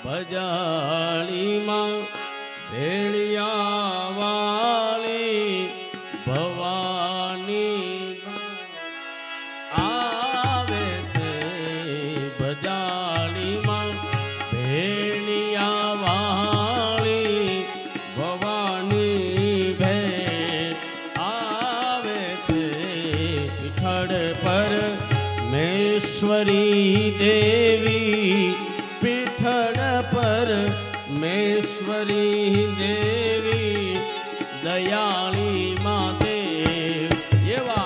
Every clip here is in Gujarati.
ભજાળી માં ભેળિયા વાળી ભવાની આવે છે ભજાળી માં ભેળિયા વાળી ભવાની ભેળ આવે છે પીઠળ પર મેશ્વરી દેવી પીઠળ પર મેશ્વરી દેવી દયાળી માતે એવા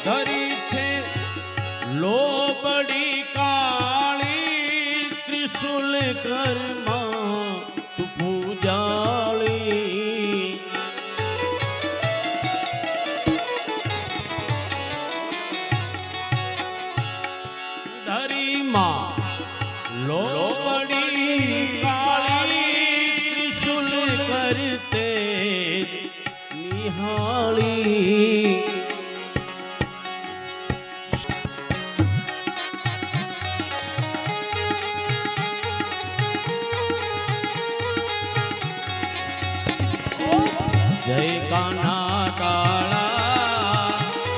ધરી છે લોબડી કાળી ત્રિશુલ કર્મા તું પૂજાળી ધરી માં લોબડી કાળી ત્રિશુલ કરતે નિહાળી जय कान्हा काला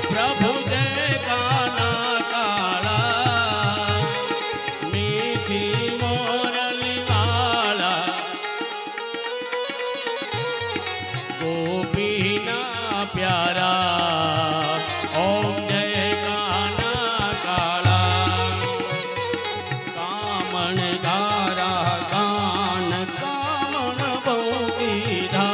प्रभु जय कान्हा काला मीठी मोरली वाला गोपीना प्यारा ओम जय कान्हा काला कामण गारा गान कामण बहुधा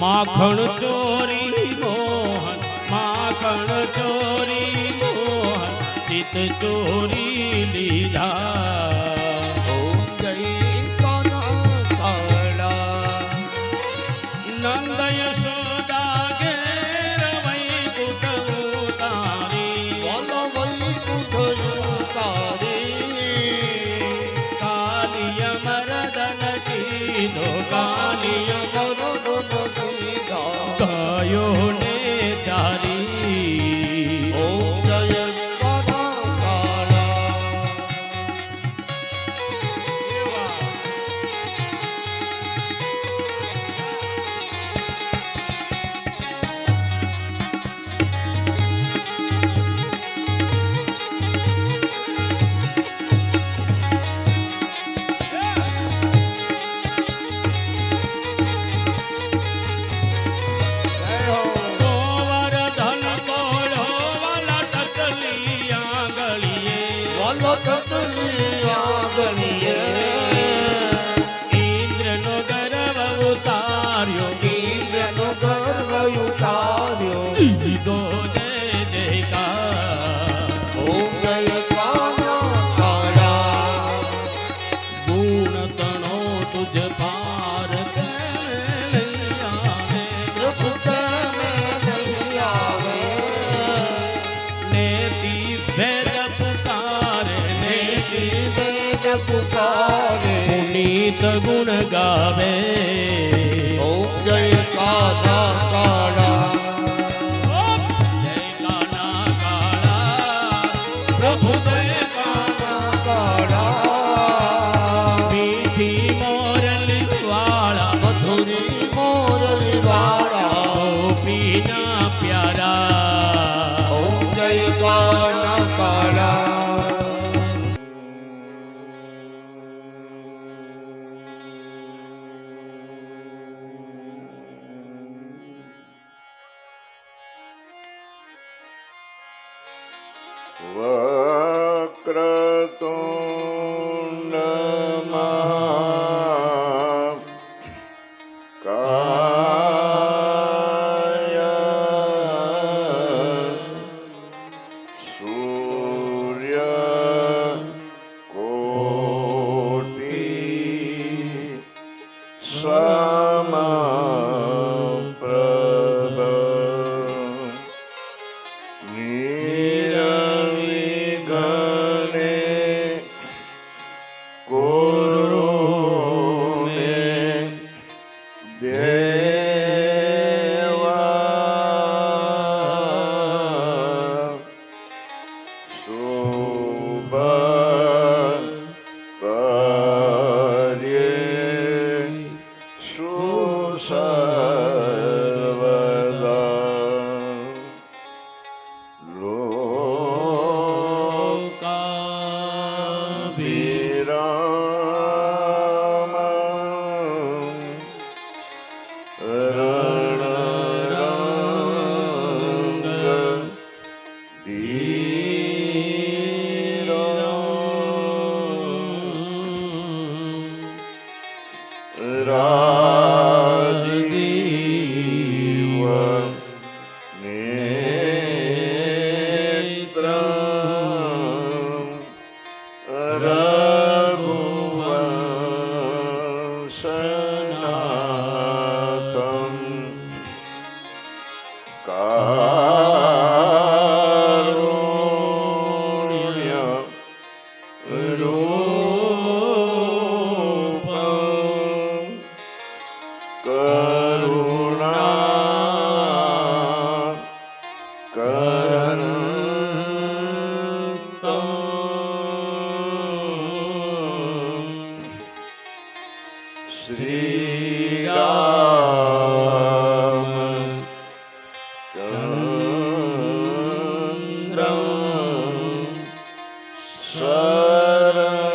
माखण चोरी मोहन माखण चोरी मोहन चित चोरी लीधा ओम जय कान्हा काला नंद यशोदा घेर वैकुंठ उतारी वाला वैकुंठ उतारी कालिय मर्दन कीधो कालिय गायो ने चारी ओम जय कान्हा काला ઇન્દ્રનો ગર્વ ઉતાર્યો ઇન્દ્રનો ગર્વ ઉતાર્યો દીધો જય જયકાર ઓમ જય કાન્હા કાલા ગુણ તણો તુજ પાર પ્રભુ તમે નહીં આવે નેતિ ભેદ પુકારે નેતિ વેદ પુકારે પુનીત ગુણ ગાવે ઓમ જય કાન્હા કાલા જય કાન્હા કાળા પ્રભુ જય કાન્હા કાલા મીઠી મોરલી વાળા મધુરી મોરલી વાળા ગોપીના પ્યારા ઓમ જય કાન્હા કાલા વક્રતુંડ મહાકાય સૂર્ય કોટિ સમપ્રભ નિરવિઘ્ને કુરુ મે દેવા શુભ કાર્યે સુસર્વદા લોકાભિરામ રણરંગ ધીર રાજીવ નેત્ર રઘુવંશનાથં કારુણ્ય રૂપં કરુણા કરંતં શ્રી રામ ચંદ્રં શરણં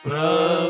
પ્રપદ્યે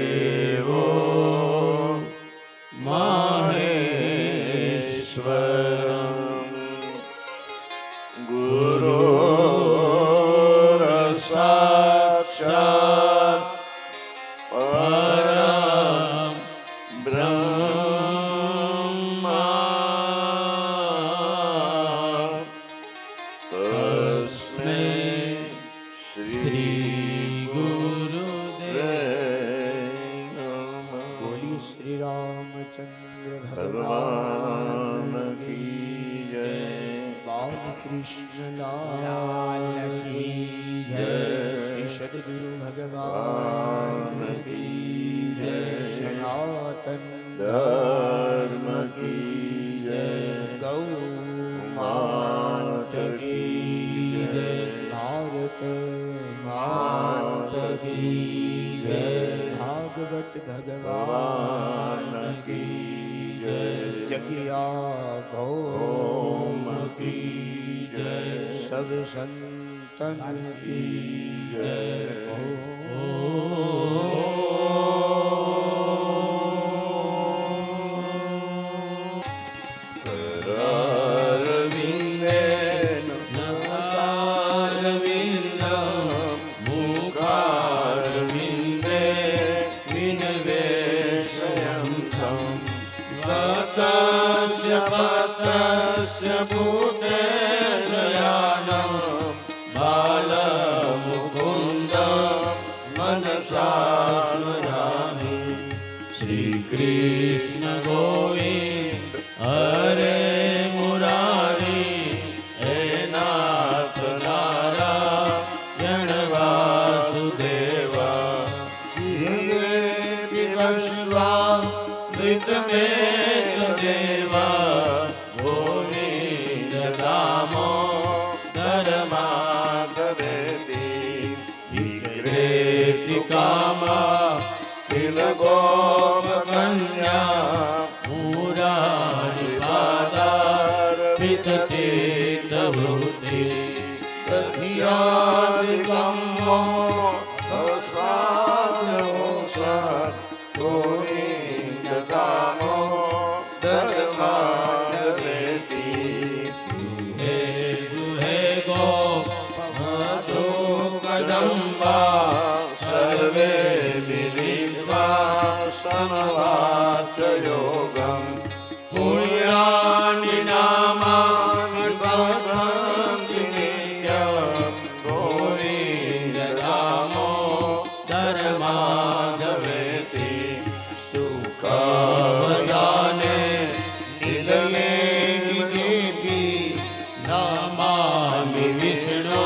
ગુરુર્દેવો ગુરુદેવ બોલી શ્રી રામચંદ્ર ભગવાન ભગવાન કી જય બાલકૃષ્ણ લાલ કી જય શ્રી સદગુરુ ભગવાન કી જય સનાતન ધર્મ કી જય ગૌ માત કી જય ભારત માત કી જય ભાગવત ભગવાન કી જય જગ્યા ભૌમ કી જય સબ સંતન કી જય કરારવિંદેન નકારવિંદમ મુખારવિંદે વિનવેશયંતમ સ્વતસ્ય પત્રસ્ય ભૂતે શયાનમ બાલમુકુંદ મનસા સ્મરામિ શ્રી કૃષ્ણ ગોવિંદ હરે મુરારી હે નાથ નારાયણ વાસુદેવા વિશ્વા મૃતમે દેવા ગોવિંદ દામો ધર્માધરેતી વિગ્રેતિ કામા તિલગોપ કન્યા મુરારી પાદાર પિતચિત વૃત્તિ દધિયાદિકમ્મો સસાદોષા ગોવિંદ દામો ધર્માધરેતી હે ગુહે ગો મધુ કદંબા સર્વે મિલિત્વા સમવાચ યોગમ પુણ્યાનિ નામાનિ ભવન્તિ નિત્યમ ગોવિંદ દામો ધર્માધવેતિ સુખ સદાને નિલયે નિકેતી નામામિ વિષ્ણુ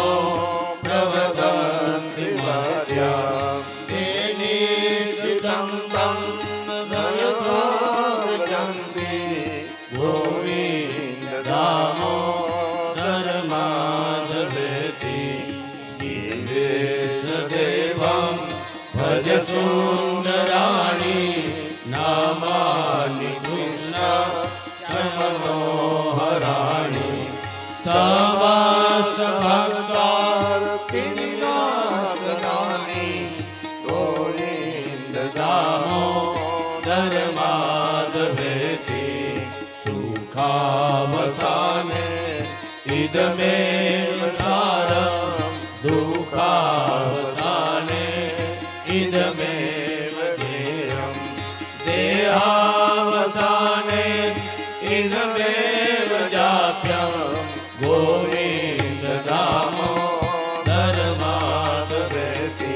પ્રવદન્તિ મધ્યા ગોવિંદ દામો ધર્માધવેતિ જીવેશ દેવમ ભજ સુંદરાણી નામાનિ કૃષ્ણ સમનોહરાણી સમસ્ત ભક્તાર્તિનાશનાની ગોવિંદ દામો ધર્માધવેતિ સુખાવસાને ઇદમેવ સારમ દુઃખાવસાને ઇદમેવ ધ્યેયમ દેહાવસાને ઇદમેવ જાપ્યમ ગોવિંદ દામો ધર્માધવેતિ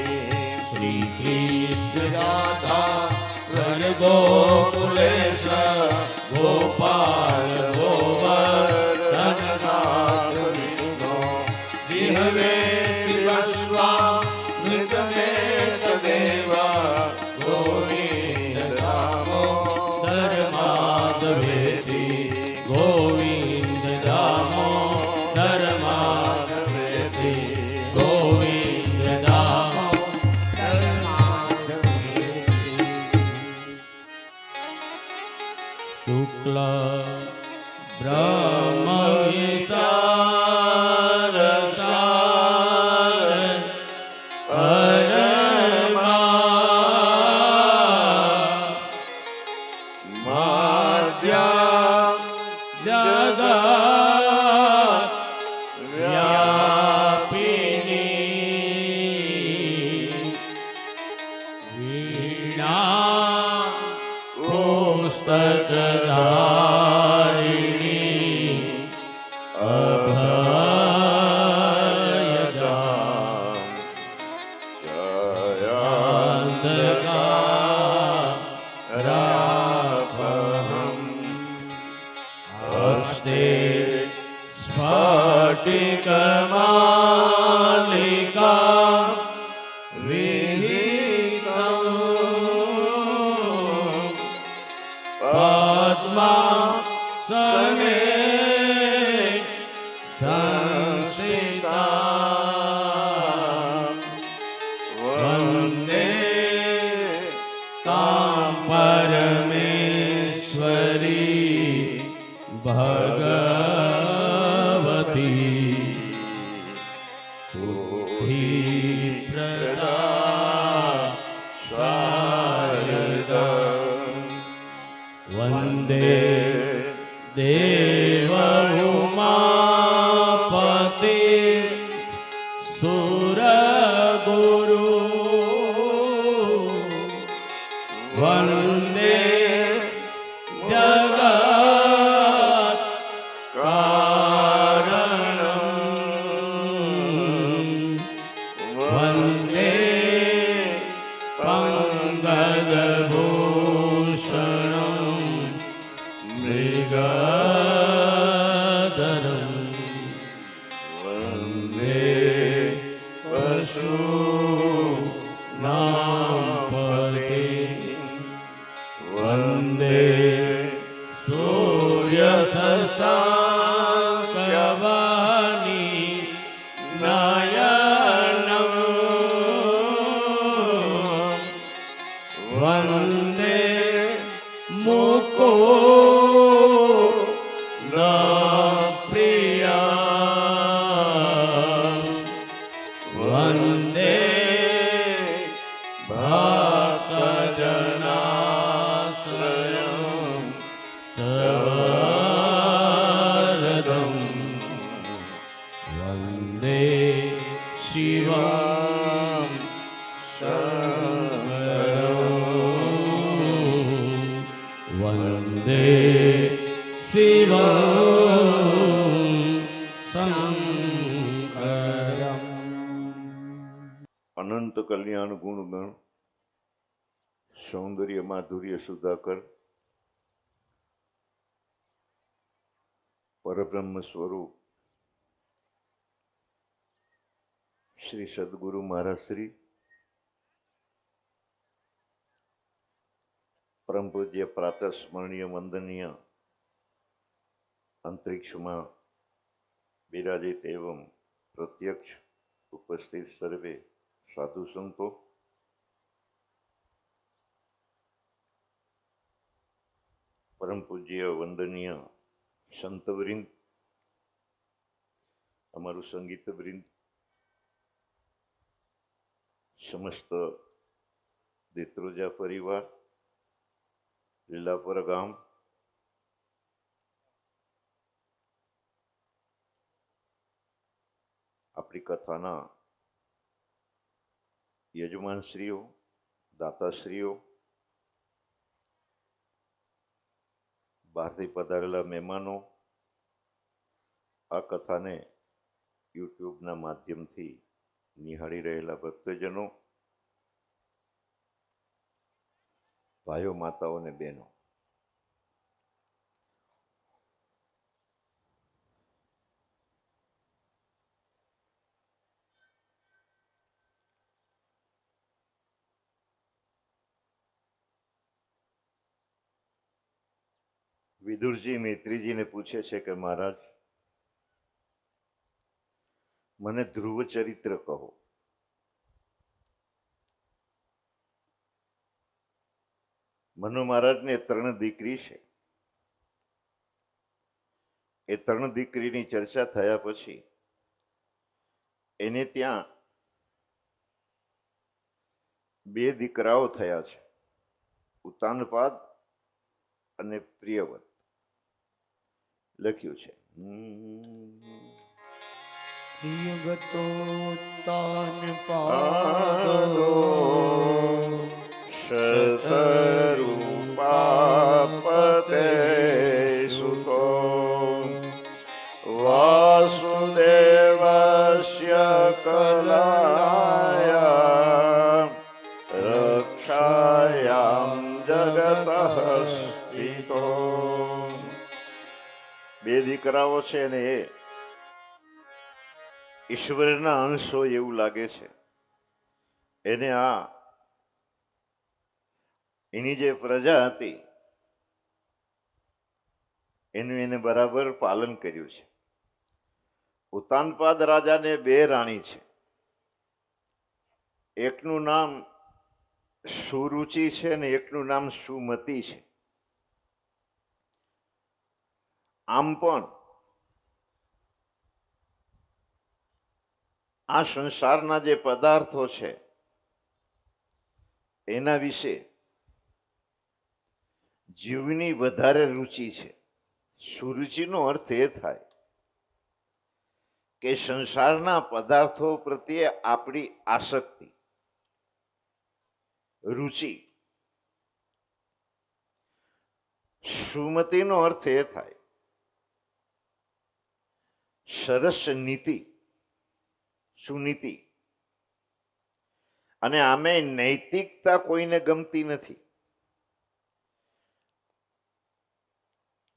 શ્રી કૃષ્ણ રાધા ગોકુલેશ ગોપાલ ગોવર્ધનનાથ વિષ્ણુ વિહવે વિશ્વા મૃતમે તદેવા ગોવિંદ દામો ધર્માધવેતિ ગોવિંદ દામો ધર્માધવેતિ ગોવિંદ દામો શુક્લ બ્રહ્મ વિચાર સાર પરમા માધ્યા જગત વ્યાપિની વીણા પુસ્તકધારિણી અભયદા અંધકારાપહં હસ્તે સ્ફટિકમાલિકા વિહિતં પદ્માસને સંસ્થિતા વંદે તાં પરમેશ્વરી ભગવતી બુદ્ધિપ્રદા શારદા વંદે દેવ ઉમાપતિ સુરગુરુ વંદે જગત કારણં વંદે પંકજભૂષણં મૃગધરં વંદે પશુનાં પતે વંદે સૂર્યશશાંકવની નયનં વંદે મુકુંદપ્રિયા વંદે ભક્તજનાશ્રયં ચ વરદં વંદે શિવં શંકરં વંદે શિવં શંકરં. અનંત કલ્યાણ ગુણગણ સૌંદર્ય માધુર્ય સુધાકર પરબ્રહ્મ સ્વરૂપ શ્રી સદગુરુ મહારાજ શ્રી પરમ પૂજ્ય પ્રાતઃ સ્મરણીય વંદનીય અંતરિક્ષમાં બિરાજિત એવં પ્રત્યક્ષ ઉપસ્થિત સર્વે સાધુ સંતો, પરમ પૂજ્ય વંદનીય સંતવૃંદ, અમારું સંગીત વૃંદ, સમસ્ત દેત્રોજા પરિવાર, લીલાપર ગામ, આપણી કથાના યજમાનશ્રીઓ, દાતાશ્રીઓ, બહારથી પધારેલા મહેમાનો, આ કથાને યુટ્યુબના માધ્યમથી નિહાળી રહેલા ભક્તજનો, ભાઈઓ, માતાઓ અને બહેનો, વિદુરજી મૈત્રીજીને પૂછે છે કે મહારાજ, મને ધ્રુવ ચરિત્ર કહો. મનુ મહારાજને 3 દીકરી છે. એ 3 દીકરીની ચર્ચા થયા પછી એને ત્યાં 2 દીકરાઓ થયા છે, ઉતાનપાદ અને પ્રિયવત. લખ્યું છે પ્રિયવતોત્તાનપાદો શતરૂપાપતે સુતો વાસુદેવસ્ય કલાયા રક્ષ દીકરાઓ છે ને એ ઈશ્વરના અંશ હોય એવું લાગે છે. એને એની જે પ્રજા હતી એનું એને બરાબર પાલન કર્યું છે. ઉતાનપાદ રાજાને 2 રાણી છે. એકનું નામ સુરુચિ છે ને એકનું નામ સુમતિ છે. આમ પણ આ સંસારના જે પદાર્થો છે એના વિશે જીવની વધારે રુચિ છે. સુરુચિનો અર્થ એ થાય કે સંસારના પદાર્થો પ્રત્યે આપણી આસક્તિ, રુચિ. સુમતિનો અર્થ એ થાય સરસ નીતિ, સુનીતિ. અને આમે નૈતિકતા કોઈને ગમતી નથી.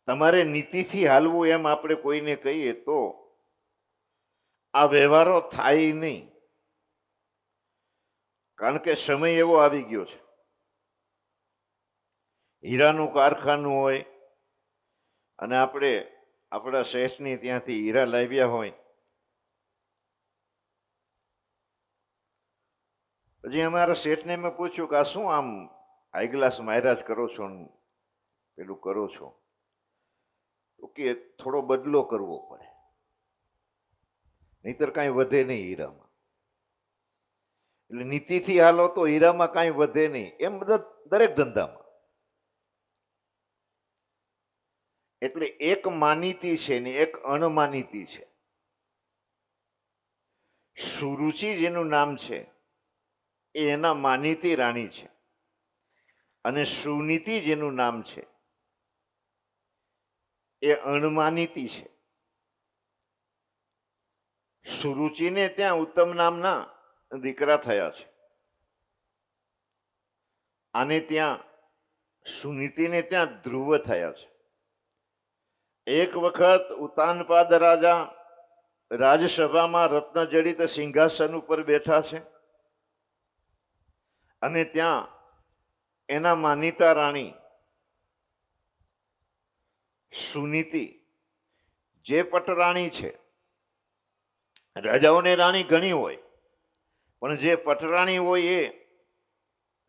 તમારે નીતિથી હાલવું એમ આપણે કોઈને કહીએ તો આ વ્યવહારો થાય નહીં. કારણ કે સમય એવો આવી ગયો છે. હીરાનું કારખાનું હોય અને આપણે આપણા શેઠની ત્યાંથી હીરા લાવ્યા હોય, પછી અમારા શેઠને મેં પૂછ્યું કે આ શું આમ હાઈ ગ્લાસ માયરા જ કરો છો ને પેલું કરો છો? તો કે થોડો બદલો કરવો પડે, નહીતર કાંઈ વધે નહીં હીરામાં. એટલે નીતિથી હાલો તો હીરામાં કાંઈ વધે નહીં. એમ બધા દરેક ધંધામાં. એટલે એક માનીતી છે ને એક અણમાનીતી છે. સુરુચિ જેનું નામ છે એ એના માનીતી રાણી છે, અને સુનીતિ જેનું નામ છે એ અણમાનીતી છે. સુરુચિને ત્યાં ઉત્તમ નામના દીકરા થયા છે, આને ત્યાં સુનીતિને ત્યાં ધ્રુવ થયા છે. એક વખત ઉતાનપાદ રાજા રાજસભામાં રત્નજડિત સિંહાસન ઉપર બેઠા છે, અને ત્યાં એના માનીતા રાણી સુનીતિ, જે પટરાણી છે. રાજાઓને રાણી ઘણી હોય, પણ જે પટરાણી હોય એ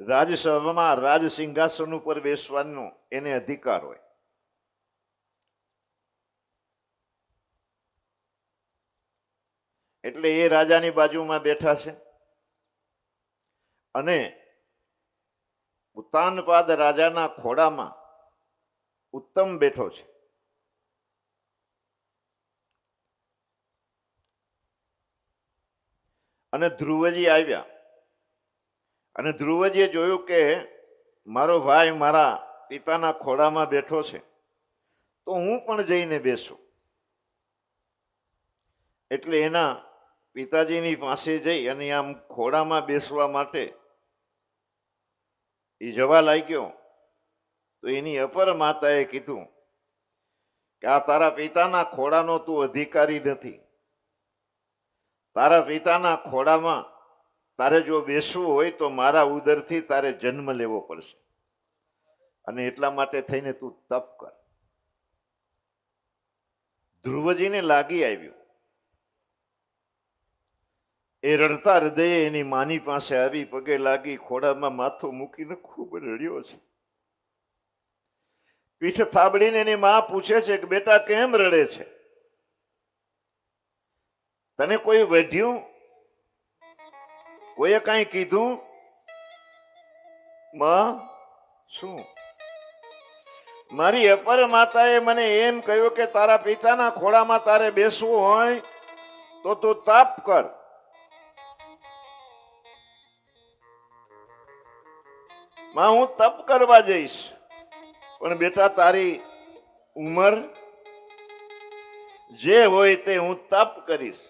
રાજસભામાં રાજ સિંહાસન ઉપર બેસવાનો એને અધિકાર હોય. એટલે એ રાજાની બાજુમાં બેઠા છે, અને ઉતાનપાદ રાજાના ખોડામાં ઉત્તમ બેઠો છે. અને ધ્રુવજી આવ્યા, અને ધ્રુવજીએ જોયું કે મારો ભાઈ મારા પિતાના ખોડામાં બેઠો છે, તો હું પણ જઈને બેસું. એટલે એના પિતાજીની પાસે જઈ અને આમ ખોડામાં બેસવા માટે એ જવા લાગ્યો. તો એની અપર માતાએ કીધું કે આ તારા પિતાના ખોડાનો તું અધિકારી નથી. તારા પિતાના ખોડામાં તારે જો બેસવું હોય તો મારા ઉદરથી તારે જન્મ લેવો પડશે, અને એટલા માટે થઈને તું તપ કર. ધ્રુવજીને લાગી આવ્યું. એ રડતા હૃદયે એની માની પાસે આવી પગે લાગી, ખોડામાં માથું મૂકીને ખૂબ રડ્યો છે. પીઠ થાબડીને એની માં પૂછે છે કે બેટા કેમ રડે છે? તને કોઈ વધ્યું? કોઈએ કાંઈ કીધું? માં શું? મારી અપર માતાએ મને એમ કહ્યું કે તારા પિતાના ખોળામાં તારે બેસવું હોય તો તું તપ કર. માં હું તપ કરવા જઈશ, પણ બેટા તારી ઉંમર જે હોય તે હું તપ કરીશ.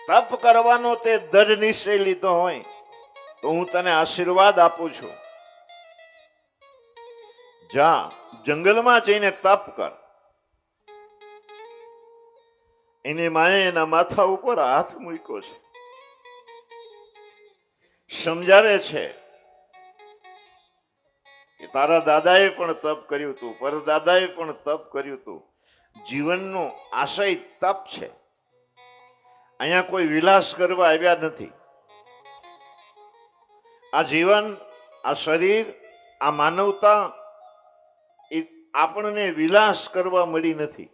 તપ કરવાનો તે દૃઢ નિશ્ચય લીધો હોય તો હું તને આશીર્વાદ આપું છું. જા જંગલમાં જઈને તપ કર. એની માએ એના માથા ઉપર હાથ મૂક્યો છે, સમજાવે છે કે તારા દાદાએ પણ તપ કર્યું હતું, પરદાદાએ પણ તપ કર્યું હતું. જીવનનો આશય તપ છે. અહીંયા કોઈ વિલાસ કરવા આવ્યા નથી. આ જીવન, આ શરીર, આ માનવતા એ આપણને વિલાસ કરવા મળી નથી.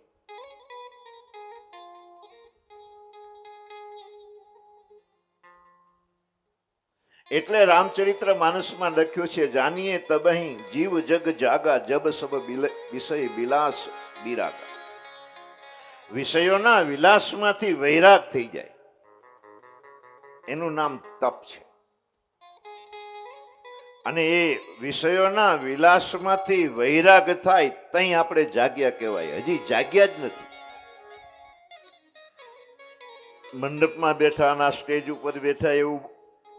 એટલે રામચરિત્ર માનસમાં લખ્યું છે, જાનીએ તબહી જીવ જગ જાગા જબ સબ વિષય વિલાસ બિરાગા. વિષયોના વિલાસમાંથી વૈરાગ થઈ જાય, એનું નામ તપ છે. અને એ વિષયોના વિલાસમાંથી વૈરાગ થાય તઈ આપણે જાગ્યા કહેવાય. હજી જાગ્યા જ નથી. મંડપમાં બેઠા, ના સ્ટેજ ઉપર બેઠા, એવું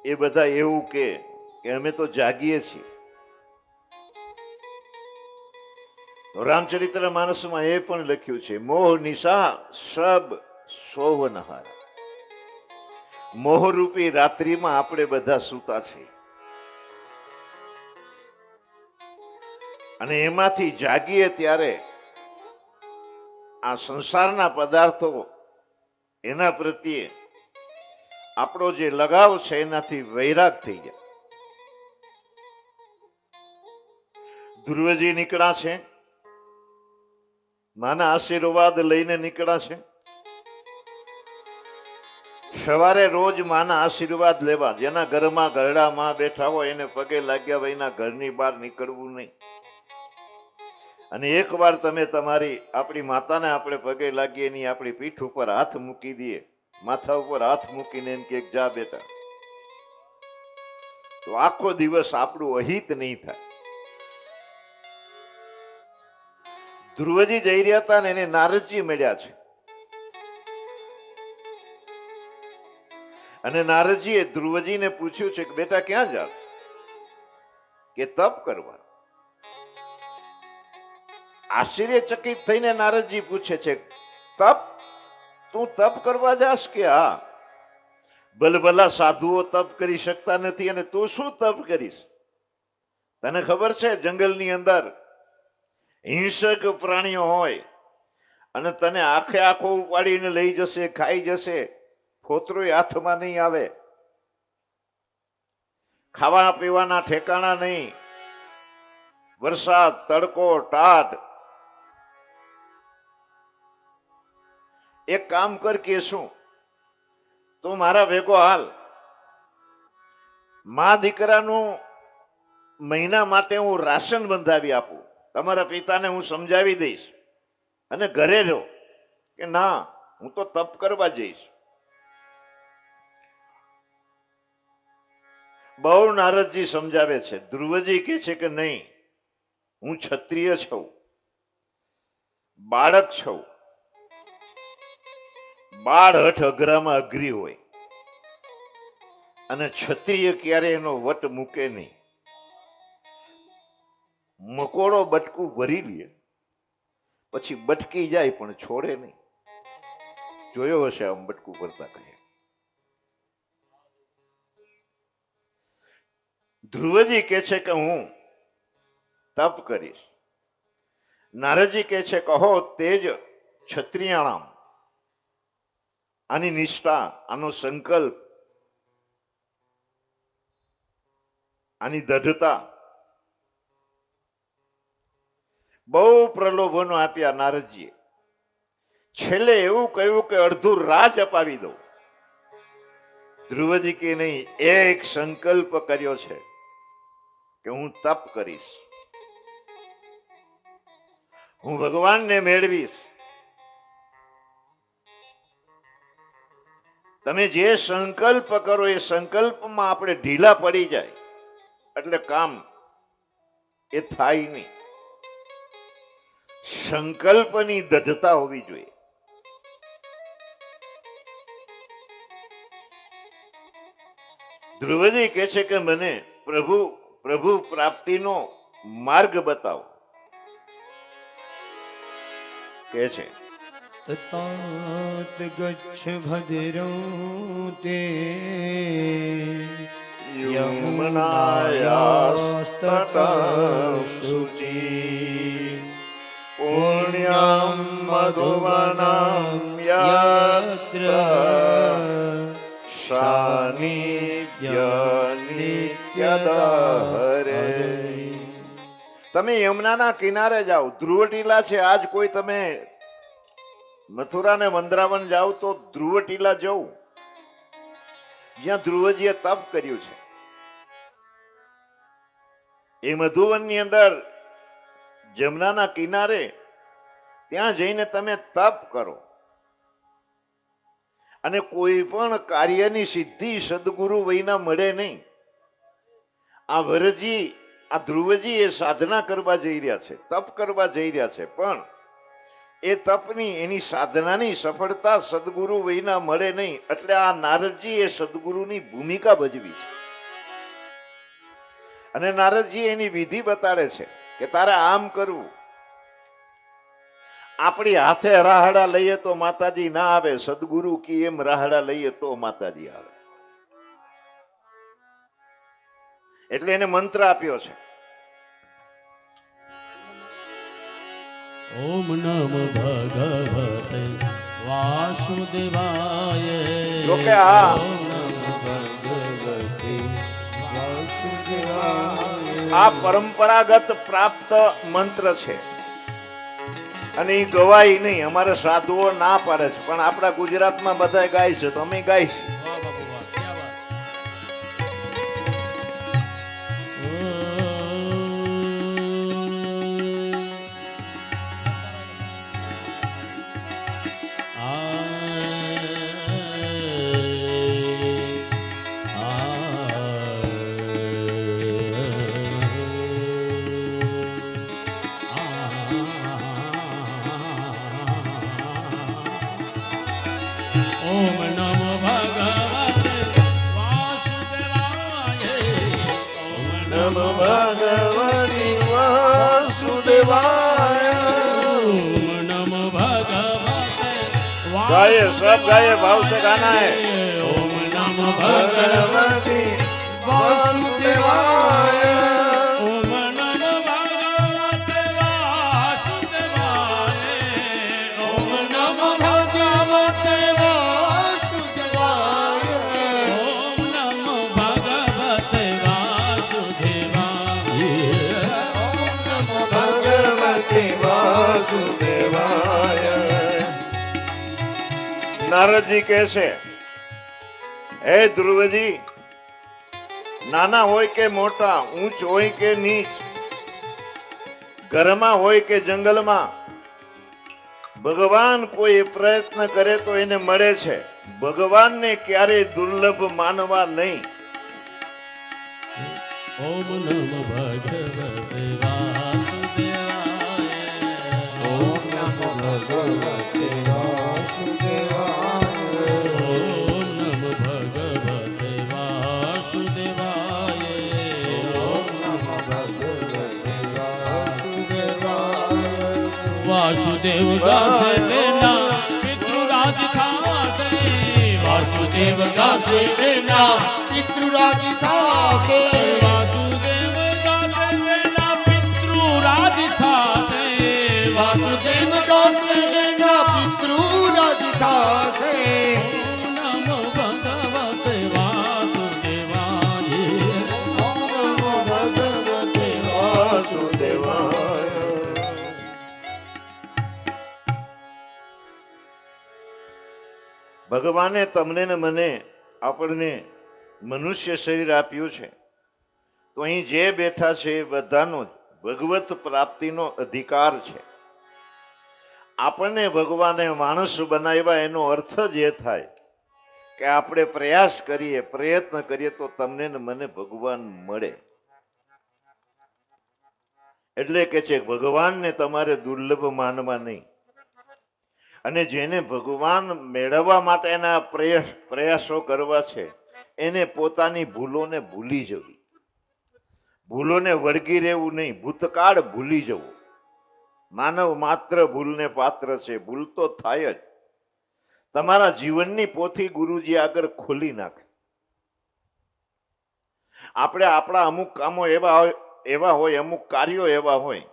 એ બધા એવું કે અમે તો જાગીએ છીએ. રામચરિત્ર માનસમાં એ પણ લખ્યું છે, મોહ નિશા સબ સોવનહાર. મોહરૂપી રાત્રિમાં આપણે બધા સૂતા છીએ અને એમાંથી જાગીએ ત્યારે આ સંસારના પદાર્થો એના પ્રત્યે આપણો જે લગાવ છે એનાથી વૈરાગ થઈ જાય. ધ્રુવજી નીકળ્યા છે, માના આશીર્વાદ લઈને નીકળ્યા છે. સવારે રોજ માના આશીર્વાદ લેવા. જેના ઘરમાં ઘરડા માં બેઠા હોય એને પગે લાગ્યા વયના ઘરની બહાર નીકળવું નહીં. અને એકવાર તમે આપણી માતાને આપણે પગે લાગીએ એની આપણી પીઠ ઉપર હાથ મૂકી દઈએ, માથા ઉપર હાથ મૂકીને એમ કે જા બેટા, તો આખો દિવસ આપણું અહિત નહીં થાય. ધ્રુવજી જઈ રહ્યા હતા ને એને નારદજી મળ્યા છે. અને નારદજીએ ધ્રુવજીને પૂછ્યું છે કે બેટા ક્યાં જાવ? કે તપ કરવા. આશ્ચર્યચકિત થઈને નારદજી પૂછે છે, તપ? તું તપ કરવા જાસ? કે હા. ભલભલા સાધુઓ તપ કરી શકતા નથી અને તું શું તપ કરીશ? તને ખબર છે જંગલની અંદર હિંસક પ્રાણીઓ હોય અને તને આખે આખો ઉપાડીને લઈ જશે, ખાઈ જશે, ફોતરોય હાથમાં નહીં આવે, ખાવા પીવાના ઠેકાણા નહીં, વરસાદ, તડકો, ટાઢ. એક કામ કર કે શું, તું મારા ભેગો હાલ, મા દીકરાનું મહિના માટે હું રાશન બંધાવી આપું, તમારા પિતાને હું સમજાવી દઈશ અને ઘરે રહો. કે ના, હું તો તપ કરવા જઈશ. બહુ નારદજી સમજાવે છે. ધ્રુવજી કહે છે કે નહીં, હું ક્ષત્રિય છું, બાળક છું. બાળ હઠ અઘરામાં અઘરી હોય અને ક્ષત્રિય ક્યારે એનો વટ મૂકે નહીં. મકોડો બટકું ભરી લે પછી બટકી જાય પણ છોડે નહીં. જોયો હશે આમ બટકું ભરતા કહે. ધ્રુવજી કહે છે કે હું તપ કરીશ. નારદજી કહે છે કહો તેજ ક્ષત્રિયાણામ. આની નિષ્ઠા, આનો સંકલ્પ, આની દઢતા. બહુ પ્રલોભનો આપ્યા નારદજીએ. છેલ્લે એવું કહ્યું કે અડધું રાજ અપાવી દઉં. ધ્રુવજી કે નહીં, એક સંકલ્પ કર્યો છે કે હું તપ કરીશ, હું ભગવાનને મેળવીશ. તમે જે સંકલ્પ કરો એ સંકલ્પમાં આપણે ઢીલા પડી જાય એટલે કામ એ થાય નહીં. સંકલ્પની દઢતા હોવી જોઈએ. ધ્રુવજી કહે છે કે મને પ્રભુ પ્રાપ્તિનો માર્ગ બતાવો. કે છે तात गच्छ भद्रो ते યમુનાયાસ્તટં શુચિ પુણ્યં મધુવनं યત્ર સાનિધ્ય નિત્યદહરે. તમે યમુનાના કિનારે જાઓ, ધ્રુવ ટીલા છે. આજ કોઈ તમે મથુરા ને વંદરાવન જાઓ તો ધ્રુવ ટીલા જવું, જ્યાં ધ્રુવજીએ તપ કર્યું છે. એ મધુવનની અંદર જમનાના કિનારે ત્યાં જઈને તમે તપ કરો અને કોઈ પણ કાર્યની સિદ્ધિ સદગુરુ વૈના મળે નહીં. આ વરજી, આ ધ્રુવજી એ સાધના કરવા જઈ રહ્યા છે, તપ કરવા જઈ રહ્યા છે, પણ એ તપની, એની સાધનાની સફળતા સદગુરુ વૈના મળે નહીં. એટલે આ નારદજી એ સદગુરુની ભૂમિકા ભજવી છે અને નારદજી એની વિધિ બતાડે છે કે તારે આમ કરવું. આપણી હાથે રાહડા લઈએ તો માતાજી ના આવે, સદગુરુ કી એમ રાહડા લઈએ તો માતાજી આવે. એટલે એને મંત્ર આપ્યો છે. ઓમ નમઃ ભગવતે વાસુદેવાય. જોકે આ ઓમ નમઃ ભગવતે વાસુદેવાય. આ પરંપરાગત પ્રાપ્ત મંત્ર છે અને એ ગવાય નહીં. અમારે સાધુઓ ના પાડે છે, પણ આપણા ગુજરાતમાં બધા ગાય છે તો અમે ગાઈશું. વાહ બાપુ વાહ, ક્યા વાત. ઓમ નમો ભગવતે વાસુદેવાય. ઓમ નમો ભગવતી વાસુદેવાય. ઓમ નમો ભગવતે ગાયે, સબ ગાયે, ભાવ સે ગાના હૈ. ઓમ નમો ભગવતે वासुदेवाय. ઓમ નમો ભગવતે વાસુદેવાય. ઓમ નમો भगवते वासुदेवाय. ઓમ નમો ભગવતે વાસુદેવાય. भगवते वासुदेवाय. નારદજી કહે છે, હે ધ્રુવજી, નાના હોય કે મોટા, ઊંચ હોય કે નીચ, ઘરમાં હોય કે જંગલમાં, ભગવાન કોઈ પ્રયત્ન કરે તો એને મળે છે. ભગવાનને ક્યારેય દુર્લભ માનવા નહીં. ઓમ નમો ભગવતે વાસુદેવાય. ओम नमो भगवते वासुदेवाय. ઓમ નમો ભગવતે વાસુદેવાય. ओम नमो भगवते वासुदेवाय. વાસુદેવ ગાસે તેના પિતૃરાજ થાશે. વાસુદેવ ગાસે તેના पितृराज थासे. વાસુદેવ ગાસે તેના પિતૃરાજ થાશે. वासुदेव दासे लेना पितृराज थासे. ઓમ નમો ભગવતે વાસુદેવાય. ओम नमो भगवते वासुदेवाय. ભગવાને તમને ને મને, આપણને મનુષ્ય શરીર આપ્યું છે, તો અહીં જે બેઠા છે એ બધાનો જ ભગવત પ્રાપ્તિનો અધિકાર છે. આપણને ભગવાને માણસ બનાવ્યા, એનો અર્થ જ એ થાય કે આપણે પ્રયાસ કરીએ, પ્રયત્ન કરીએ તો તમને ને મને ભગવાન મળે. એટલે કે છે ભગવાનને તમારે દુર્લભ માનવા નહીં. અને જેને ભગવાન મેળવવા માટેના પ્રયાસો કરવા છે, એને પોતાની ભૂલોને ભૂલી જવી, ભૂલોને વળગી રહેવું નહીં, ભૂતકાળ ભૂલી જવું. માનવ માત્ર ભૂલને પાત્ર છે. ભૂલ તો થાય જ. તમારા જીવનની પોથી ગુરુજી આગળ ખોલી નાખે. આપણે આપણા અમુક કામો એવા હોય, અમુક કાર્યો એવા હોય,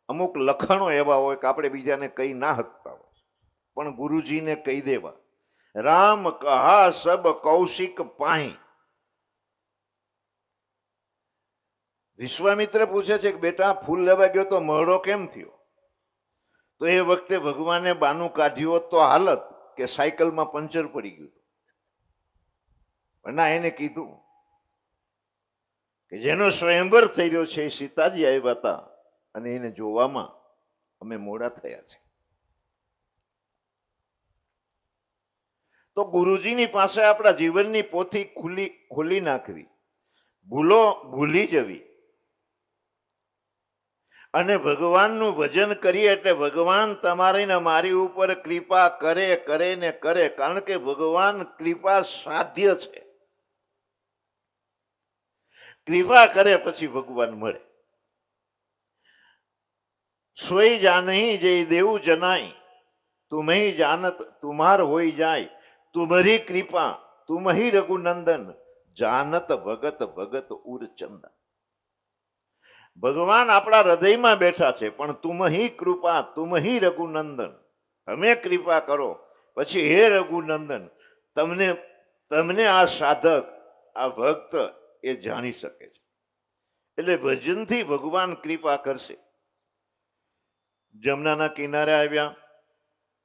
અમુક લખણો એવા હોય કે આપણે બીજાને કહી ના શકતા હોય, પણ ગુરુજીને કહી દેવા. રામ કહા સબ કૌશિક પાહી. વિશ્વામિત્ર પૂછે છે કે બેટા, ફૂલ લેવા ગયો તો મહડો કેમ થયો? તો એ વખતે ભગવાને બાનું કાઢ્યું હોત તો હાલત કે સાયકલમાં પંચર પડી ગયું. ના, એને કીધું કે જેનો સ્વયંવર થઈ રહ્યો છે એ સીતાજી આવ્યા હતા અને એને જોવામાં અમે મોડા થયા છે. તો ગુરુજીની પાસે આપણા જીવનની પોથી ખોલી નાખવી, ભૂલો ભૂલી જવી અને ભગવાનનું ભજન કરીએ એટલે ભગવાન તમારી ને મારી ઉપર કૃપા કરે ને કરે. કારણ કે ભગવાન કૃપા સાધ્ય છે. કૃપા કરે પછી ભગવાન મળે. સોઈ જાનહી જય દેવું જનાઈ, તુમ્હી જાનત તુમાર હોઈ જાય, તુમરી કૃપા તુમહી રઘુનંદન, જાનત ભગત ભગત ઉરચંદન. ભગવાન આપણા હૃદયમાં બેઠા છે, પણ તુમહી કૃપા તુમહી રઘુનંદન, તમે કૃપા કરો પછી હે રઘુનંદન તમને આ સાધક, આ ભક્ત એ જાણી શકે છે. એટલે ભજનથી ભગવાન કૃપા કરશે. જમનાના કિનારે આવ્યા,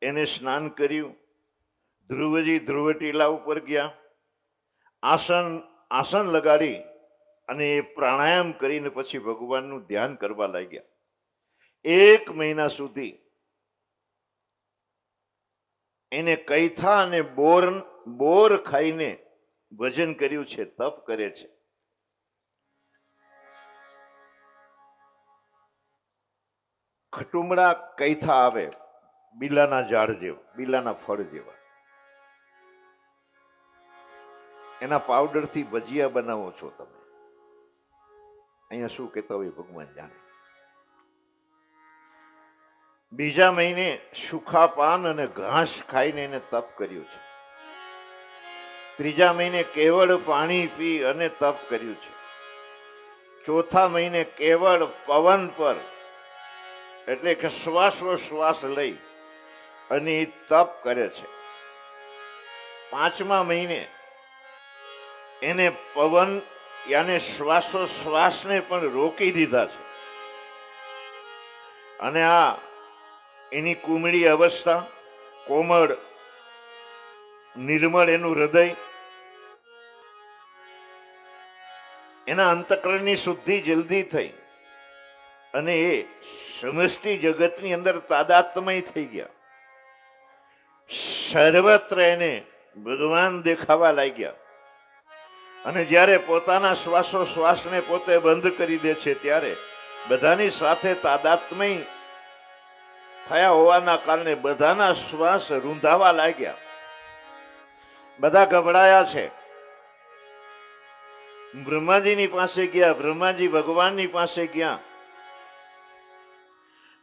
એને સ્નાન કર્યું, ધ્રુવજી ધ્રુવટીલા ઉપર ગયા, આસન લગાડી અને એ પ્રાણાયામ કરીને પછી ભગવાનનું ધ્યાન કરવા લાગ્યા. 1 મહિના સુધી એને કૈથા અને બોર ખાઈને ભજન કર્યું છે, તપ કરે છે. ખટુમડા કૈથા આવે, બીલાના ઝાડ જેવા, બીલાના ફળ જેવા. એના પાવડરથી ભજીયા બનાવો છો તમે. અહીંયા શું કહેતા હોય ભગવાન જાણે. બીજા મહિને સુખા પાન અને ઘાસ ખાઈને એને તપ કર્યું છે. ત્રીજા મહિને કેવળ પાણી પી અને તપ કર્યું છે. ચોથા મહિને કેવળ પવન પર એટલે કે શ્વાસોશ્વાસ લઈ અને એ તપ કરે છે. 5મા મહિને એને પવન યાને શ્વાસોશ્વાસને પણ રોકી દીધા છે. અને આ એની કુમળી અવસ્થા, કોમળ નિર્મળ એનું હૃદય, એના અંતકરણની શુદ્ધિ જલ્દી થઈ અને એ સમષ્ટિ જગતની અંદર તાદાત્મય થઈ ગયા. સર્વત્ર એને ભગવાન દેખાવા લાગ્યા. અને જ્યારે પોતાના શ્વાસોશ્વાસને પોતે બંધ કરી દે છે ત્યારે બધાની સાથે તાદાત્મય થયા હોવાના કારણે બધાના શ્વાસ રૂંધાવા લાગ્યા. બધા ગભરાયા છે. બ્રહ્માજીની પાસે ગયા, બ્રહ્માજી ભગવાનની પાસે ગયા.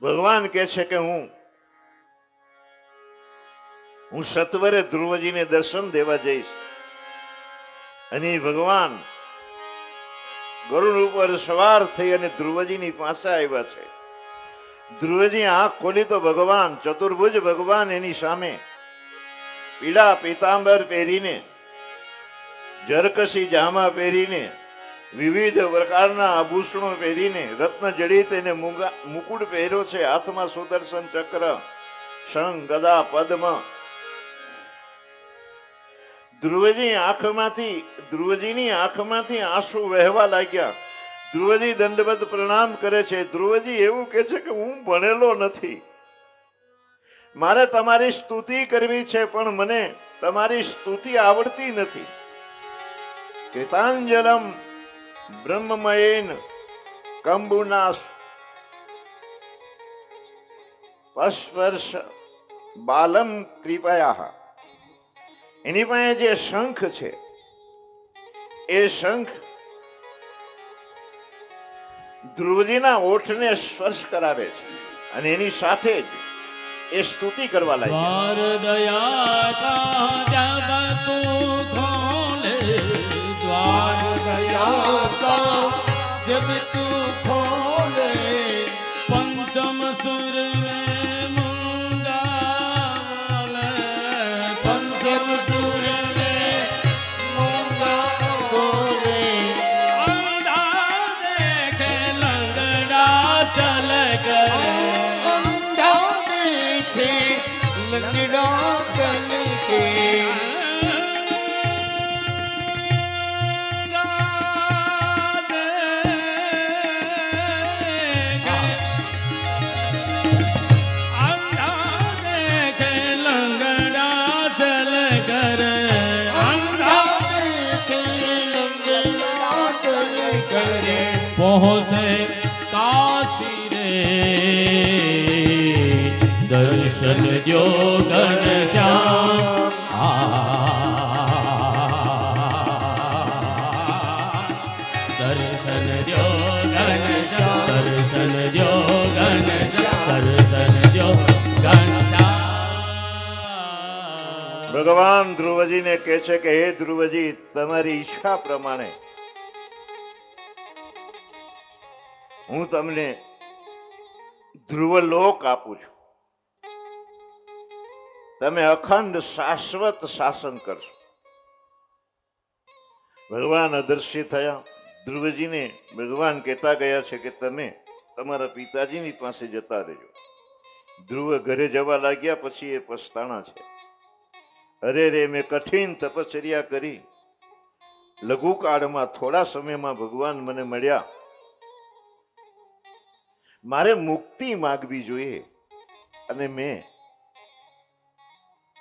ભગવાન કહે છે કે હું સત્વરે ધ્રુવજીને દર્શન દેવા જઈશ. અને ભગવાન ગરુડ ઉપર સવાર થઈ અને ધ્રુવજીની પાસે આવ્યા છે. ધ્રુવજી આંખ ખોલી તો ભગવાન ચતુર્ભુજ ભગવાન એની સામે પીળા પીતાંબર પહેરીને, જરકસી જામા પહેરીને, વિવિધ પ્રકારના આભૂષણો પહેરીને, રત્ન જડિત એને મુકુટ પહેર્યો છે. હાથમાં સુદર્શન ચક્ર, શંખ, ગદા, પદ્મ. ધ્રુવજીની આંખમાંથી આંસુ વહેવા લાગ્યા. ધ્રુવજી દંડવત પ્રણામ કરે છે. ધ્રુવજી એવું કહે છે કે હું ભણેલો નથી, મારે તમારી સ્તુતિ કરવી છે, પણ મને તમારી સ્તુતિ આવડતી નથી. કૃતાંજલમ બ્રહ્મમયેન કંબુના સ્પર્શ બાલમ કૃપયા. એની પાસે જે શંખ છે એ શંખ ધ્રુવજીના ઓઠને સ્પર્શ કરાવે છે અને એની સાથે જ એ સ્તુતિ કરવા લાગ્યા. द्वार दया का जब तू खोले द्वार दया का जब तू खोले पंचम सुर में मुंगा बोले पंचम सुर में मूंगा बोले अंधा देखे लंगड़ा चल करे अंधा देखे लंगड़ा चल के पहुँचे काशी रे दर्शन जो घनश्याम दर्शन जो घनश्याम दर्शन जो घनश्याम दर्शन जो घनश्याम. ભગવાન ધ્રુવજીને કહે છે કે હે ધ્રુવજી, તમારી ઈચ્છા પ્રમાણે હું તમને ધ્રુવલોક આપું છું. તમે અખંડ શાશ્વત શાસન કરશો. ભગવાન અદૃશ્ય થયા. ધ્રુવજીને ભગવાન કહેતા ગયા છે કે તમે તમારા પિતાજીની પાસે જતા રહેજો. ધ્રુવ ઘરે જવા લાગ્યા પછી એ પસ્તાણા છે. અરે રે, મેં કઠિન તપશ્ચર્યા કરી, લઘુકાળમાં થોડા સમયમાં ભગવાન મને મળ્યા. મારે મુક્તિ માગવી જોઈએ અને મેં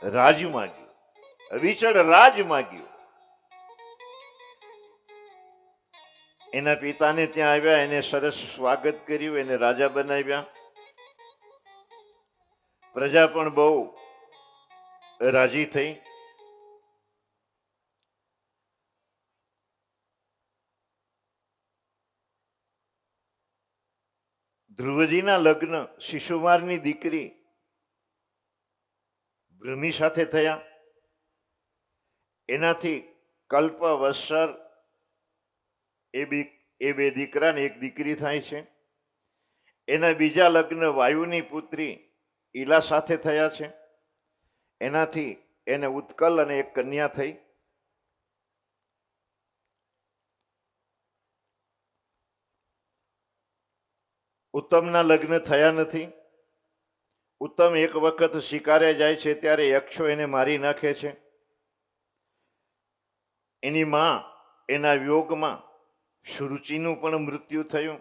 રાજ માગ્યું, અવિચળ રાજ માગ્યું. એના પિતાને ત્યાં આવ્યા, એને સરસ સ્વાગત કર્યું, એને રાજા બનાવ્યા. પ્રજા પણ બહુ રાજી થઈ. ધ્રુવજીના લગ્ન શિશુમારની દીકરી ભ્રમી સાથે થયા. એનાથી કલ્પવત્સર એ બે દીકરા ને એક દીકરી થાય છે. એના બીજા લગ્ન વાયુની પુત્રી ઈલા સાથે થયા છે. એનાથી એને ઉત્કલ અને એક કન્યા થઈ. ઉત્તમના લગ્ન થયા નથી. ઉત્તમ એક વખત શિકારે જાય છે ત્યારે યક્ષો એને મારી નાખે છે. એની માં એના વિયોગમાં શુરુચિનું પણ મૃત્યુ થયું.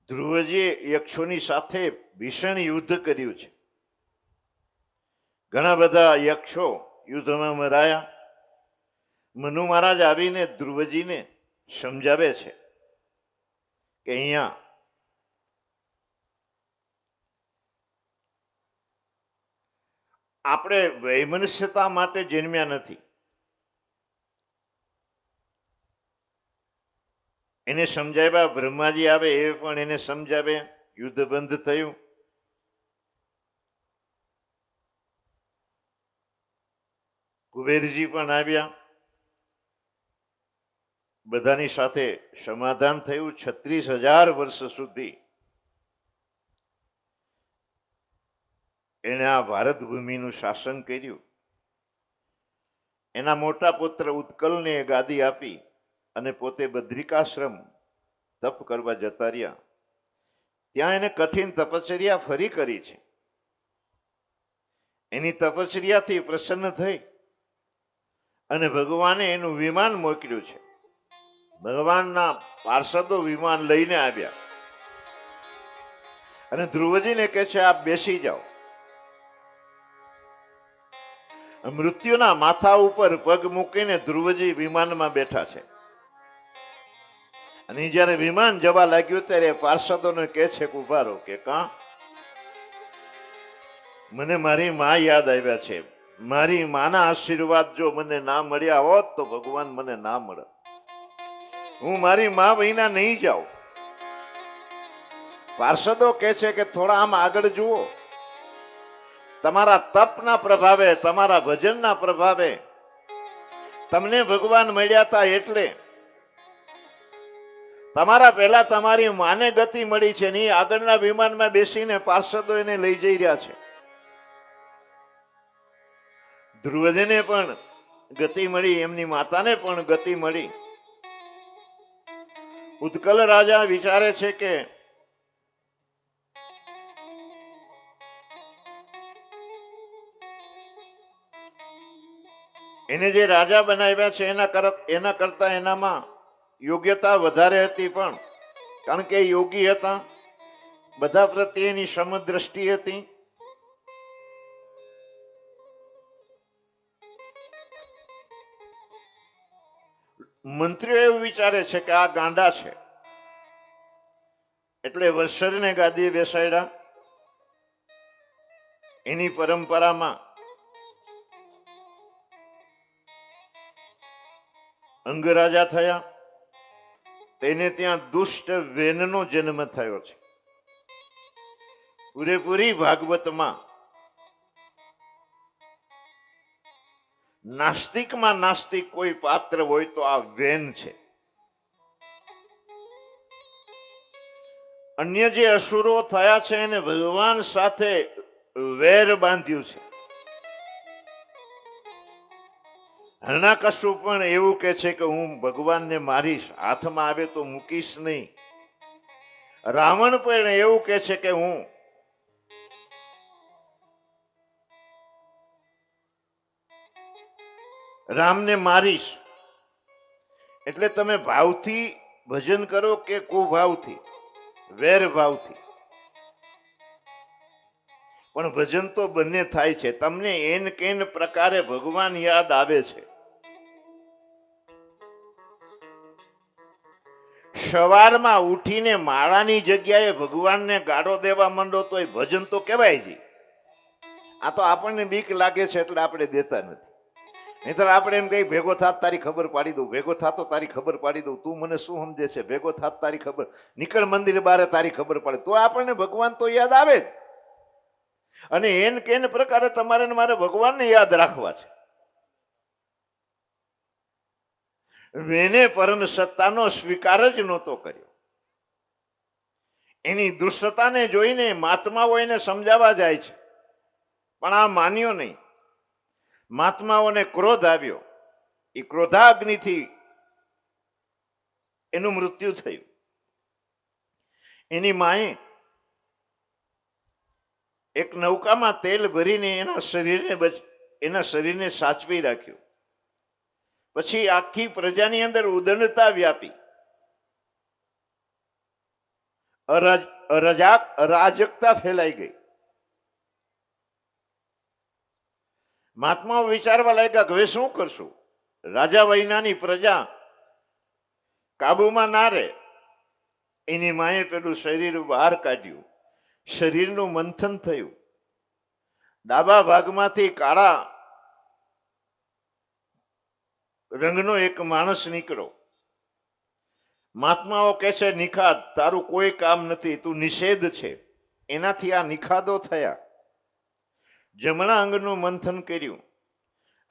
ધ્રુવજીએ યક્ષોની સાથે ભીષણ યુદ્ધ કર્યું છે. ઘણા બધા યક્ષો યુદ્ધમાં મરાયા. મનુ મહારાજ આવીને ધ્રુવજીને સમજાવે છે કે અહીંયા આપણે વૈમનસ્યતા માટે જન્મ્યા નથી. એને સમજાવ્યા. બ્રહ્માજી આવે એ પણ એને સમજાવે. યુદ્ધ બંધ થયું. કુબેરજી પણ આવ્યા. બધાની સાથે સમાધાન થયું. 36,000 વર્ષ સુધી એને આ ભારત ભૂમિનું શાસન કર્યું. એના મોટા પુત્ર ઉત્કલને ગાદી આપી અને પોતે બદ્રિકાશ્રમ તપ કરવા જતા રહ્યા. ત્યાં એને કઠિન તપશ્ચર્યા ફરી કરી છે. એની તપશ્ચર્યાથી પ્રસન્ન થઈ અને ભગવાને એનું વિમાન મોકલ્યું છે. ભગવાનના પાર્ષદો વિમાન લઈને આવ્યા અને ધ્રુવજીને કહે છે આપ બેસી જાઓ. મૃત્યુના માથા ઉપર પગ મૂકીને ધ્રુવજી વિમાનમાં બેઠા છે. અને જયારે વિમાન જવા લાગ્યું ત્યારે પાર્ષદોને કહે છે કે ઉભા રહો, કે કાં? મને મારી માં યાદ આવ્યા છે. મારી માના આશીર્વાદ જો મને ના મળ્યા હોત તો ભગવાન મને ના મળે. હું મારી માં વિના નહીં જાઉં. પાર્ષદો કહે છે કે થોડા આમ આગળ જુઓ, તમારા તપના પ્રભાવે, તમારા ભજનના પ્રભાવે તમને ભગવાન મળ્યા હતા, એટલે તમારા પહેલા તમારી માને ગતિ મળી છે ને આગળના વિમાનમાં બેસીને પાર્ષદો એને લઈ જઈ રહ્યા છે. ધ્રુવજને પણ ગતિ મળી, એમની માતાને પણ ગતિ મળી. ઉત્કલ રાજા વિચારે છે કે એને જે રાજા બનાવ્યા છે એના કરતા એનામાં યોગ્યતા વધારે હતી, પણ કારણ કે યોગી હતા, બધા પ્રત્યે એની સમદ્રષ્ટિ હતી. મંત્રીઓ એવું વિચારે છે કે આ ગાંડા છે, એટલે વત્સરને ગાદીએ બેસાડ્યા. એની પરંપરામાં અંગરાજા થયા. તેને ત્યાં દુષ્ટ વેનનો જન્મ થયો છે. પૂરેપૂરી ભાગવતમાં નાસ્તિકમાં નાસ્તિક કોઈ પાત્ર હોય તો આ વેન છે. અન્ય જે અસુરો થયા છે એને ભગવાન સાથે વેર બાંધ્યું છે. હરણાકશ્યપ પણ એવું કે છે કે હું ભગવાનને મારીશ, હાથમાં આવે તો મૂકીશ નહીં. રાવણ પણ એવું કે છે કે હું રામને મારીશ. એટલે તમે ભાવથી ભજન કરો કે કુભાવથી, વેર ભાવથી, પણ ભજન તો બંને થાય છે. તમને એન કેન પ્રકારે ભગવાન યાદ આવે છે. સવારમાં ઉઠીને માળાની જગ્યાએ ભગવાનને ગાળો દેવા માંડો તો એ ભજન તો કહેવાય છે. આ તો આપણને બીક લાગે છે એટલે આપણે દેતા નથી. નહીંતર આપણે એમ કઈ ભેગો થાત તારી ખબર પાડી દઉં, ભેગો થાતો તારી ખબર પાડી દઉં, તું મને શું સમજે છે, ભેગો થાત તારી ખબર, નીકળ મંદિર બારે તારી ખબર પડે, તો આપણને ભગવાન તો યાદ આવે જ. અને એન કેન પ્રકારે તમારે ને મારે ભગવાનને યાદ રાખવા છે. વેને પરમ સત્તાનો સ્વીકાર જ નહોતો કર્યો. એની દુષ્ટતાને જોઈને મહાત્માઓ એને સમજાવવા જાય છે, પણ આ માન્યો નહીં. મહાત્માઓને ક્રોધ આવ્યો, એ ક્રોધાગ્નિથી એનું મૃત્યુ થયું. એની માએ એક નૌકામાં તેલ ભરીને એના શરીરને સાચવી રાખ્યું. પછી આખી પ્રજાની અંદર ઉદંડતા વ્યાપી, અરાજકતા ફેલાઈ ગઈ. મહાત્માઓ વિચારવા લાગ્યા કે હવે શું કરશું? રાજા વૈનાની પ્રજા કાબુમાં ના રહે. એની માએ પેલું શરીર બહાર કાઢ્યું, શરીરનું મંથન થયું, ડાબા ભાગમાંથી કાળા રંગનો એક માણસ નીકળ્યો. મહાત્માઓ કહે છે નિખાદ, તારું કોઈ કામ નથી, તું નિષેધ છે. એનાથી આ નિખાદો થયા. જમણા અંગનું મંથન કર્યું,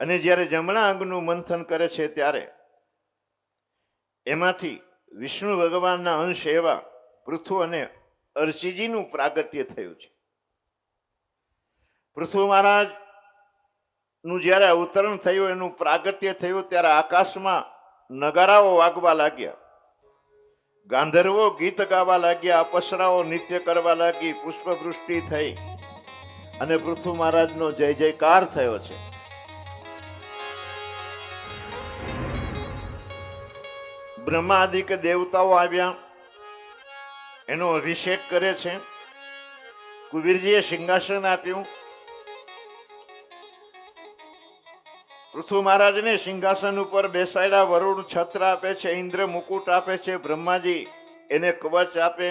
અને જ્યારે જમણા અંગનું મંથન કરે છે ત્યારે એમાંથી વિષ્ણુ ભગવાનના અંશ એવા પૃથુ અને અર્ચીજીનું પ્રાગટ્ય થયું છે. પૃથુ મહારાજ નું જ્યારે અવતરણ થયું, એનું પ્રાગટ્ય થયું, ત્યારે આકાશમાં નગારાઓ વાગવા લાગ્યા, ગાંધર્વો ગીત ગાવા લાગ્યા, અપસરાઓ નૃત્ય કરવા લાગી, પુષ્પવૃષ્ટિ થઈ અને પૃથુ મહારાજનો જય જયકાર થયો છે. બ્રહ્માદિક દેવતાઓ આવ્યા, એનો અભિષેક કરે છે. કુબેરજીએ સિંહાસન આપ્યું. પૃથુ મહારાજને સિંહાસન ઉપર બેસાડ્યા. વરુણ છત્ર આપે છે, ઇન્દ્ર મુકુટ આપે છે, બ્રહ્માજી એને કવચ આપે,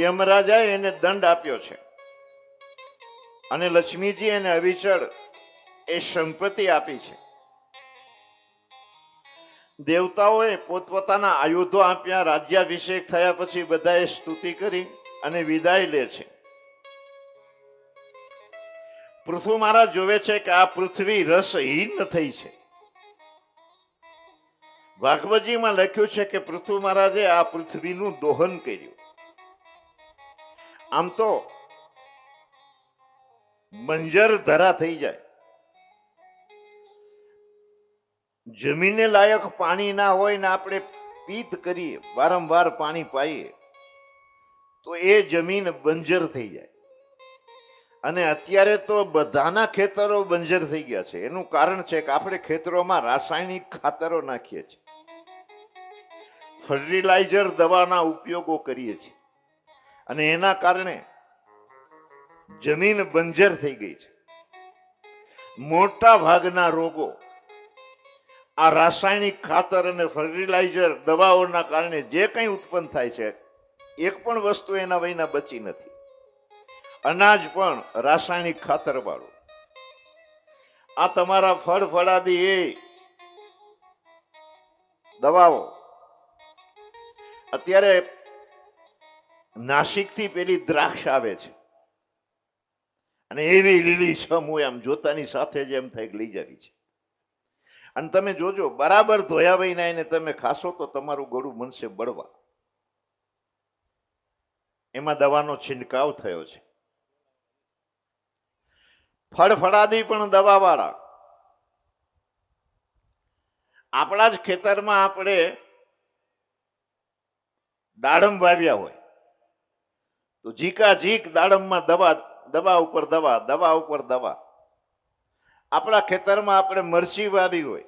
યમરાજાએ એને દંડ આપ્યો છે, અને લક્ષ્મીજી એને અવિચળ એ સંપત્તિ આપી છે. દેવતાઓએ પોતપોતાના આયુધો આપ્યા, રાજ્યાભિષેક થયા પછી બધાએ સ્તુતિ કરી અને વિદાય લે છે. પૃથુ મહારાજ જોવે છે કે આ પૃથ્વી રસહીન થઈ છે. ભાગવતજીમાં લખ્યું છે કે પૃથુ મહારાજે આ પૃથ્વીનું દોહન કર્યું. આમ તો બંજર ધરા થઈ જાય, જમીને લાયક પાણી ના હોય ને આપણે પિત્ત કરીએ, વારંવાર પાણી પાઈએ તો એ જમીન બંજર થઈ જાય. અને અત્યારે તો બધાના ખેતરો બંજર થઈ ગયા છે. એનું કારણ છે કે આપણે ખેતરોમાં રાસાયણિક ખાતરો નાખીએ છીએ, ફર્ટિલાઇઝર દવાના ઉપયોગો કરીએ છીએ અને એના કારણે જમીન બંજર થઈ ગઈ છે. મોટા ભાગના રોગો આ રાસાયણિક ખાતર અને ફર્ટિલાઇઝર દવાઓના કારણે જે કંઈ ઉત્પન્ન થાય છે, એક પણ વસ્તુ એના વિના બચી નથી. અનાજ પણ રાસાયણિક ખાતર વાળું. આ તમારા ફળ ફળાદી એ દવાઓ અત્યારે નાસિક થી પેલી દ્રાક્ષ આવે છે અને એવી લીલી છમ હોય, આમ જોતાની સાથે જ એમ થાય લઈ જવી છે. અને તમે જોજો, બરાબર ધોયા વહીને એને તમે ખાશો તો તમારું ગળું મનશે બળવા. એમાં દવાનો છિંટકાવ થયો છે. ફળ ફળાદી પણ દવા વાળા. આપણા જ ખેતરમાં આપણે દાડમ વાવ્યા હોય તો ઝીકા ઝીક દાડમમાં દવા, દવા ઉપર દવા, દવા ઉપર દવા. આપણા ખેતરમાં આપણે મરચી વાવી હોય,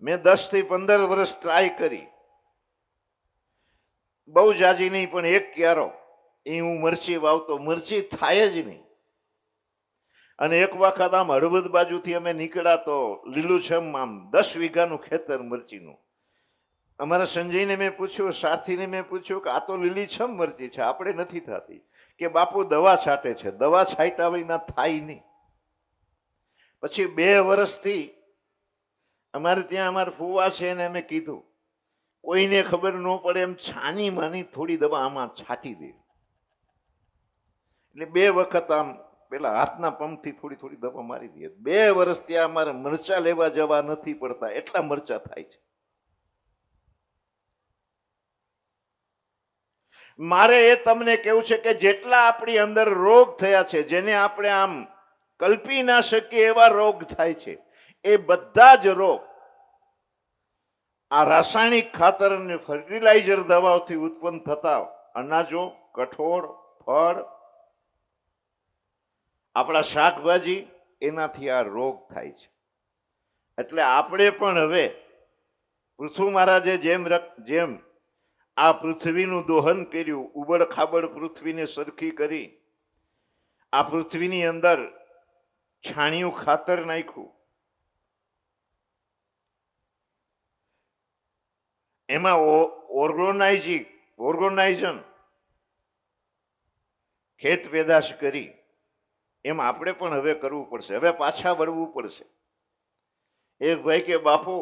મેં 10 થી 15 વર્ષ ટ્રાય કરી, બહુ જાજી નહીં પણ એક ક્યારો એ હું મરચી વાવતો, મરચી થાય જ નહીં. અને એક વખત આમ હળવદ બાજુથી અમે નીકળ્યા તો લીલુંછમ આમ 10 વીઘાનું ખેતર મરચીનું. અમારા સંજયને મેં પૂછ્યું, સાથીને મેં પૂછ્યું કે આ તો લીલીછમ મરચી છે, આપણે નથી થતી. કે બાપુ દવા છાંટે છે, દવા છાંટ્યા વિના થાય નહીં. પછી 2 વર્ષથી અમારે ત્યાં અમારા ફુવા છે ને અમે કીધું કોઈને ખબર ન પડે એમ છાની માની થોડી દવા આમાં છાંટી દે. એટલે 2 વખત આમ પેલા હાથના પંપથી થોડી થોડી દવા મારી દે. 2 વર્ષ ત્યાં અમારે મરચા લેવા જવા નથી પડતા, એટલા મરચા થાય છે. મારે એ તમને કેવું છે કે જેટલા આપણી અંદર રોગ થયા છે, જેને આપણે આમ કલ્પી ના શકીએ એવા રોગ થાય છે, એ બધા જ રોગ આ રાસાયણિક ખાતર અને ફર્ટિલાઇઝર દવાઓથી ઉત્પન્ન થતા અનાજો, કઠોળ, ફળ, આપણા શાકભાજી, એનાથી આ રોગ થાય છે. એટલે આપણે પણ હવે પૃથુ મહારાજે જેમ આ પૃથ્વીનું દોહન કર્યું, ઉબડ ખાબડ પૃથ્વીને સરખી કરી, આ પૃથ્વીની અંદર છાણિયું ખાતર નાખ્યું, એમાં ઓર્ગોનાઇઝન ખેત પેદાશ કરી, એમ આપણે પણ હવે કરવું પડશે. હવે પાછા વળવું પડશે. એક ભાઈ કે બાપુ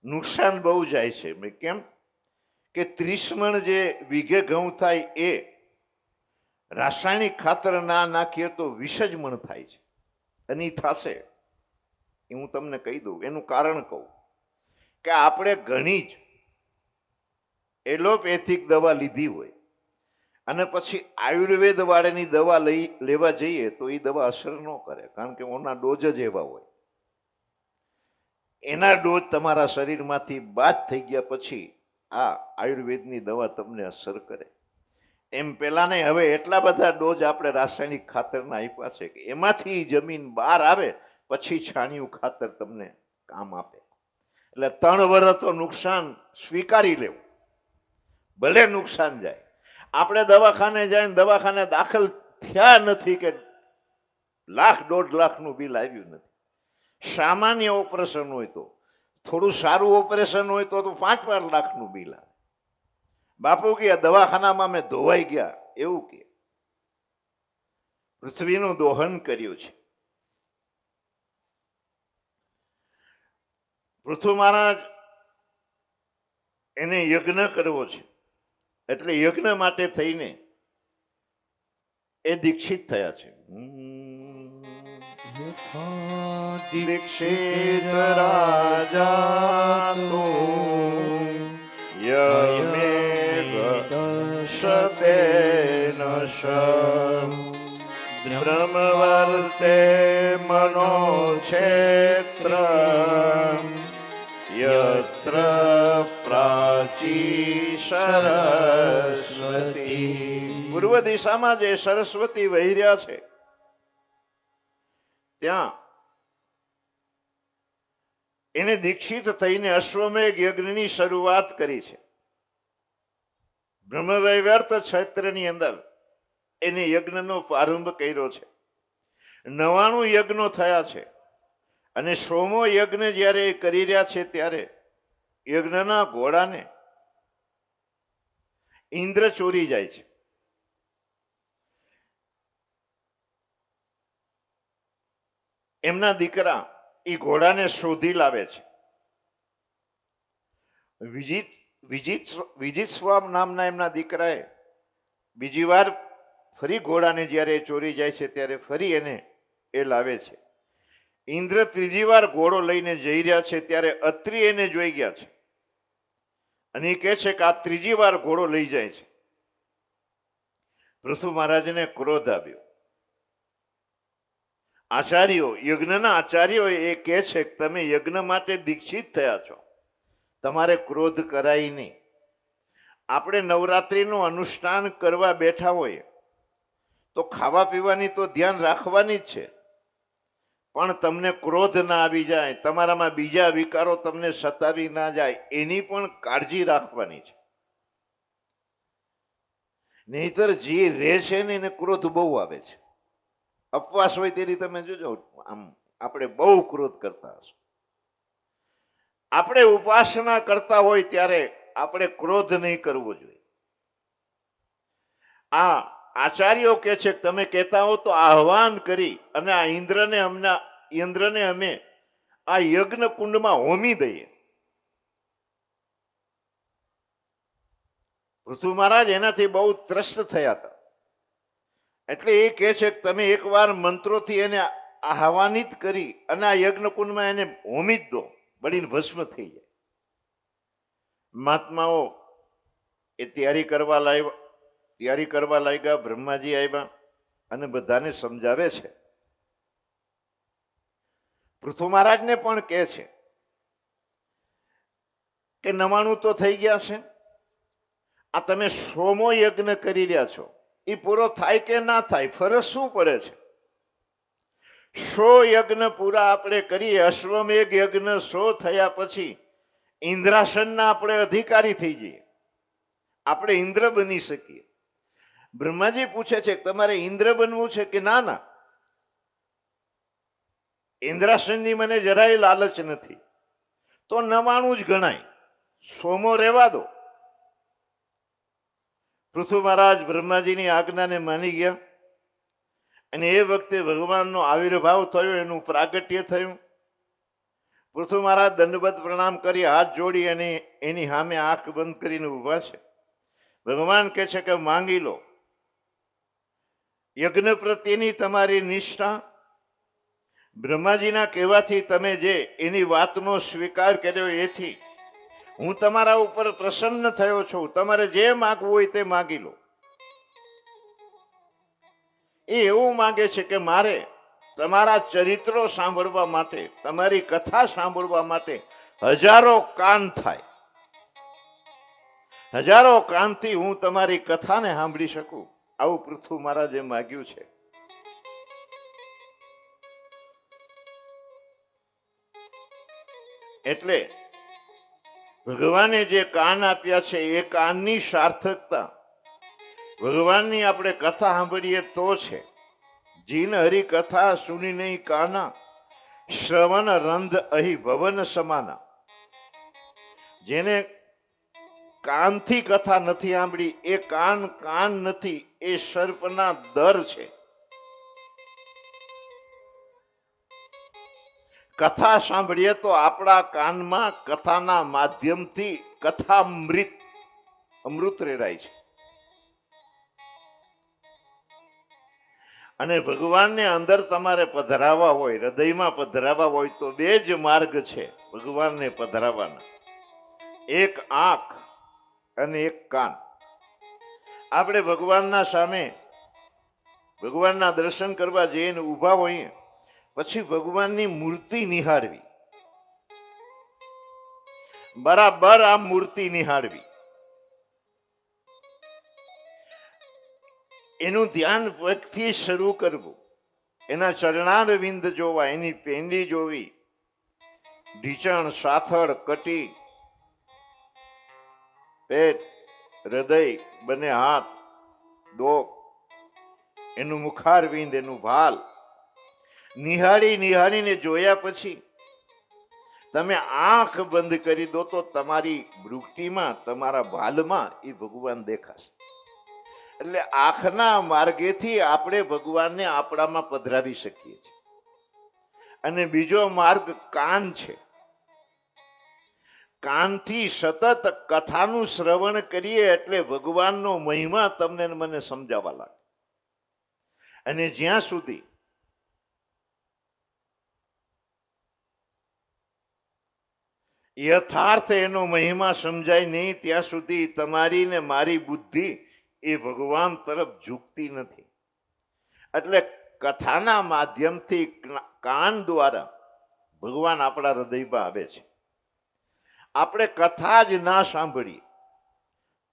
નુકસાન બહુ જાય છે. મેં કેમ? કે 30 મણ જે વીઘે ઘઉં થાય એ રાસાયણિક ખાતર ના નાખીએ તો 20 જ મણ થાય છે. અને થશે એ હું તમને કહી દઉં. એનું કારણ કહું કે આપણે ઘણી જ એલોપેથિક દવા લીધી હોય અને પછી આયુર્વેદ વાળાની દવા લેવા જઈએ તો એ દવા અસર ન કરે, કારણ કે ઓના ડોઝ જ એવા હોય. એના ડોઝ તમારા શરીરમાંથી બાદ થઈ ગયા પછી આ આયુર્વેદની દવા તમને અસર કરે. એમ પેલા નહીં, હવે એટલા બધા ડોઝ આપણે રાસાયણિક ખાતરના આપ્યા છે કે એમાંથી જમીન બહાર આવે પછી છાણિયું ખાતર તમને કામ આપે. એટલે 3 વર્ષ તો નુકસાન સ્વીકારી લેવું, ભલે નુકસાન જાય. આપણે દવાખાને જઈને દવાખાને દાખલ થયા નથી કે 1,00,000-1.5 લાખનું બિલ આવ્યું નથી. સામાન્ય ઓપરેશન હોય તો, થોડું સારું ઓપરેશન હોય તો 5-5 લાખનું બિલ આવે. બાપુ કે દવાખાનામાં મેં ધોવાઈ ગયા એવું કે. પૃથ્વીનું દોહન કર્યું છે. પૃથુ મહારાજ એને યજ્ઞ કરવો છે, એટલે યજ્ઞ માટે થઈને એ દીક્ષિત થયા છે. યથા દીક્ષિત રાજા તો યમેવ શતેન શમ બ્રહ્મવર્તે મનોક્ષેત્ર યત્ર પ્રાચી સરસ્વતી. પૂર્વ દિશામાં જે સરસ્વતી વહી રહ્યા છે ત્યાં એને દીક્ષિત થઈને અશ્વમેઘ યજ્ઞની શરૂઆત કરી છે. બ્રહ્મવૈવર્ત ક્ષેત્રની અંદર એને યજ્ઞનો પ્રારંભ કર્યો છે. 99 યજ્ઞો થયા છે અને 100મો યજ્ઞ જ્યારે એ કરી રહ્યા છે ત્યારે યજ્ઞના ઘોડાને ઇન્દ્ર ચોરી જાય છે. એમના દીકરા એ ઘોડાને શોધી લાવે છે. વિજિતસ્વામ નામના એમના દીકરાએ બીજી વાર ફરી ઘોડાને જ્યારે ચોરી જાય છે ત્યારે ફરી એને એ લાવે છે. ઇન્દ્ર ત્રીજી વાર ઘોડો લઈને જઈ રહ્યા છે ત્યારે અત્રિ એને જોઈ ગયા છે અને એ કહે છે કે આ ત્રીજી વાર ઘોડો લઈ જાય છે. પૃથુ મહારાજને ક્રોધ આવ્યો. આચાર્યો, યજ્ઞના આચાર્યો એ કહે છે કે તમે યજ્ઞ માટે દીક્ષિત થયા છો, તમારે ક્રોધ કરાય નહીં. આપણે નવરાત્રિનું અનુષ્ઠાન કરવા બેઠા હોઈએ તો ખાવા પીવાની તો ધ્યાન રાખવાની જ છે, પણ તમને ક્રોધ ના આવી જાય, તમારામાં બીજા વિકારો તમને સતાવી ના જાય એની પણ કાળજી રાખવાની છે. નહીતર જે રહે છે ને એને ક્રોધ બહુ આવે છે. અપવાસ હોય તેથી તમે જોજો, આમ આપણે બહુ ક્રોધ કરતા હશો. આપણે ઉપાસના કરતા હોય ત્યારે આપણે ક્રોધ નહીં કરવો જોઈએ. આ આચાર્યો કે છે કે તમે કહેતા હો તો આહવાન કરી અને આ ઇન્દ્રને અમે આ યજ્ઞ કુંડમાં હોમી દઈએ. પૃથુ મહારાજ એનાથી બહુ ત્રસ્ત થયા હતા. એટલે એ કહે છે કે તમે એકવાર મંત્રોથી એને આહ્વાનિત કરી અને આ યજ્ઞ કુંડમાં એને હોમી જ દો, બળીને ભસ્મ થઈ જાય. મહાત્માઓ એ તૈયારી કરવા લાગ્યા. બ્રહ્માજી આવ્યા અને બધાને સમજાવે છે. પૃથુ મહારાજને પણ કહે છે કે 99 તો થઈ ગયા છે, આ તમે 100મો યજ્ઞ કરી રહ્યા છો, એ પૂરો થાય કે ના થાય ફરક શું પડે છે? 100 યજ્ઞ પૂરા આપણે કરીએ, અશ્વમેઘ યજ્ઞ 100 થયા પછી ઇન્દ્રાસનના આપણે અધિકારી થઈ જઈએ, આપણે ઇન્દ્ર બની શકીએ. બ્રહ્માજી પૂછે છે તમારે ઇન્દ્ર બનવું છે કે ના? ના, ઇન્દ્રાસનની મને જરાય લાલચ નથી, તો 99 જ ગણાય, 100મો રહેવા દો. પૃથુ મહારાજ બ્રહ્માજીની આજ્ઞાને માની ગયા અને એ વખતે ભગવાનનો આવિર્ભાવ થયો, એનું પ્રાગટ્ય થયું. પૃથુ મહારાજ દંડવત પ્રણામ કરી હાથ જોડી અને એની સામે આંખ બંધ કરીને ઊભા છે. ભગવાન કહે છે કે માંગી લો. યજ્ઞ પ્રત્યેની તમારી નિષ્ઠા, બ્રહ્માજીના કહેવાથી તમે જે એની વાતનો સ્વીકાર કર્યો એથી હું તમારા ઉપર પ્રસન્ન થયો છું. તમારે જે માગવું હોય તે માગી લો. એ એવું માંગે છે કે મારે તમારા ચરિત્રો સાંભળવા માટે, તમારી કથા સાંભળવા માટે હજારો કાન થાય, હજારો કાનથી હું તમારી કથાને સાંભળી શકું, આવું પૃથુ મહારાજે માગ્યું છે. એટલે ભગવાને જે કાન આપ્યા છે એ કાનની સાર્થકતા ભગવાનની આપણે કથા સાંભળીએ તો છે. જીન હરી કથા સુની નહીં કાના, શ્રવણ રંધ અહી ભવન સમાના. જેને કાનથી કથા નથી સાંભળી એ કાન નથી, એ સર્પના દર છે. કથા સાંભળીએ તો આપણા કાનમાં કથાના માધ્યમથી કથા અમૃત અમૃત રેડાય છે. અને ભગવાનને અંદર તમારે પધરાવા હોય, હૃદયમાં પધરાવા હોય તો બે જ માર્ગ છે ભગવાનને પધરાવાના, એક આંખ અને એક કાન. આપણે ભગવાનના સામે ભગવાનના દર્શન કરવા જઈને ઊભા હોઈએ પછી ભગવાનની મૂર્તિ નિહાળવી, બરાબર આ મૂર્તિ નિહાળવી, એનું ધ્યાન પગથી શરૂ કરવું, એના ચરણારવિંદ જોવા, એની પેંડી જોવી, ઢીચણ, સાથળ, કટી, પેટ, હૃદય, બંને હાથ, ડોક, એનું મુખારવિંદ, એનું ભાલ નિહાળીને જોયા પછી તમે આંખ બંધ કરી દો તો તમારી વૃષ્ટિમાં, તમારા ભાલમાં એ ભગવાન દેખાશે. એટલે આંખના માર્ગેથી આપણે ભગવાનને આપણામાં પધરાવી શકીએ છીએ. અને બીજો માર્ગ કાન છે. કાનથી સતત કથાનું શ્રવણ કરીએ એટલે ભગવાનનો મહિમા તમને ને મને સમજાવવા લાગે. અને જ્યાં સુધી યથાર્થ એનો મહિમા સમજાય નહીં ત્યાં સુધી તમારી ને મારી બુદ્ધિ એ ભગવાન તરફ ઝૂકતી નથી. એટલે કથાના માધ્યમથી, કાન દ્વારા ભગવાન આપણા હૃદયમાં આવે છે. આપણે કથા જ ના સાંભળીએ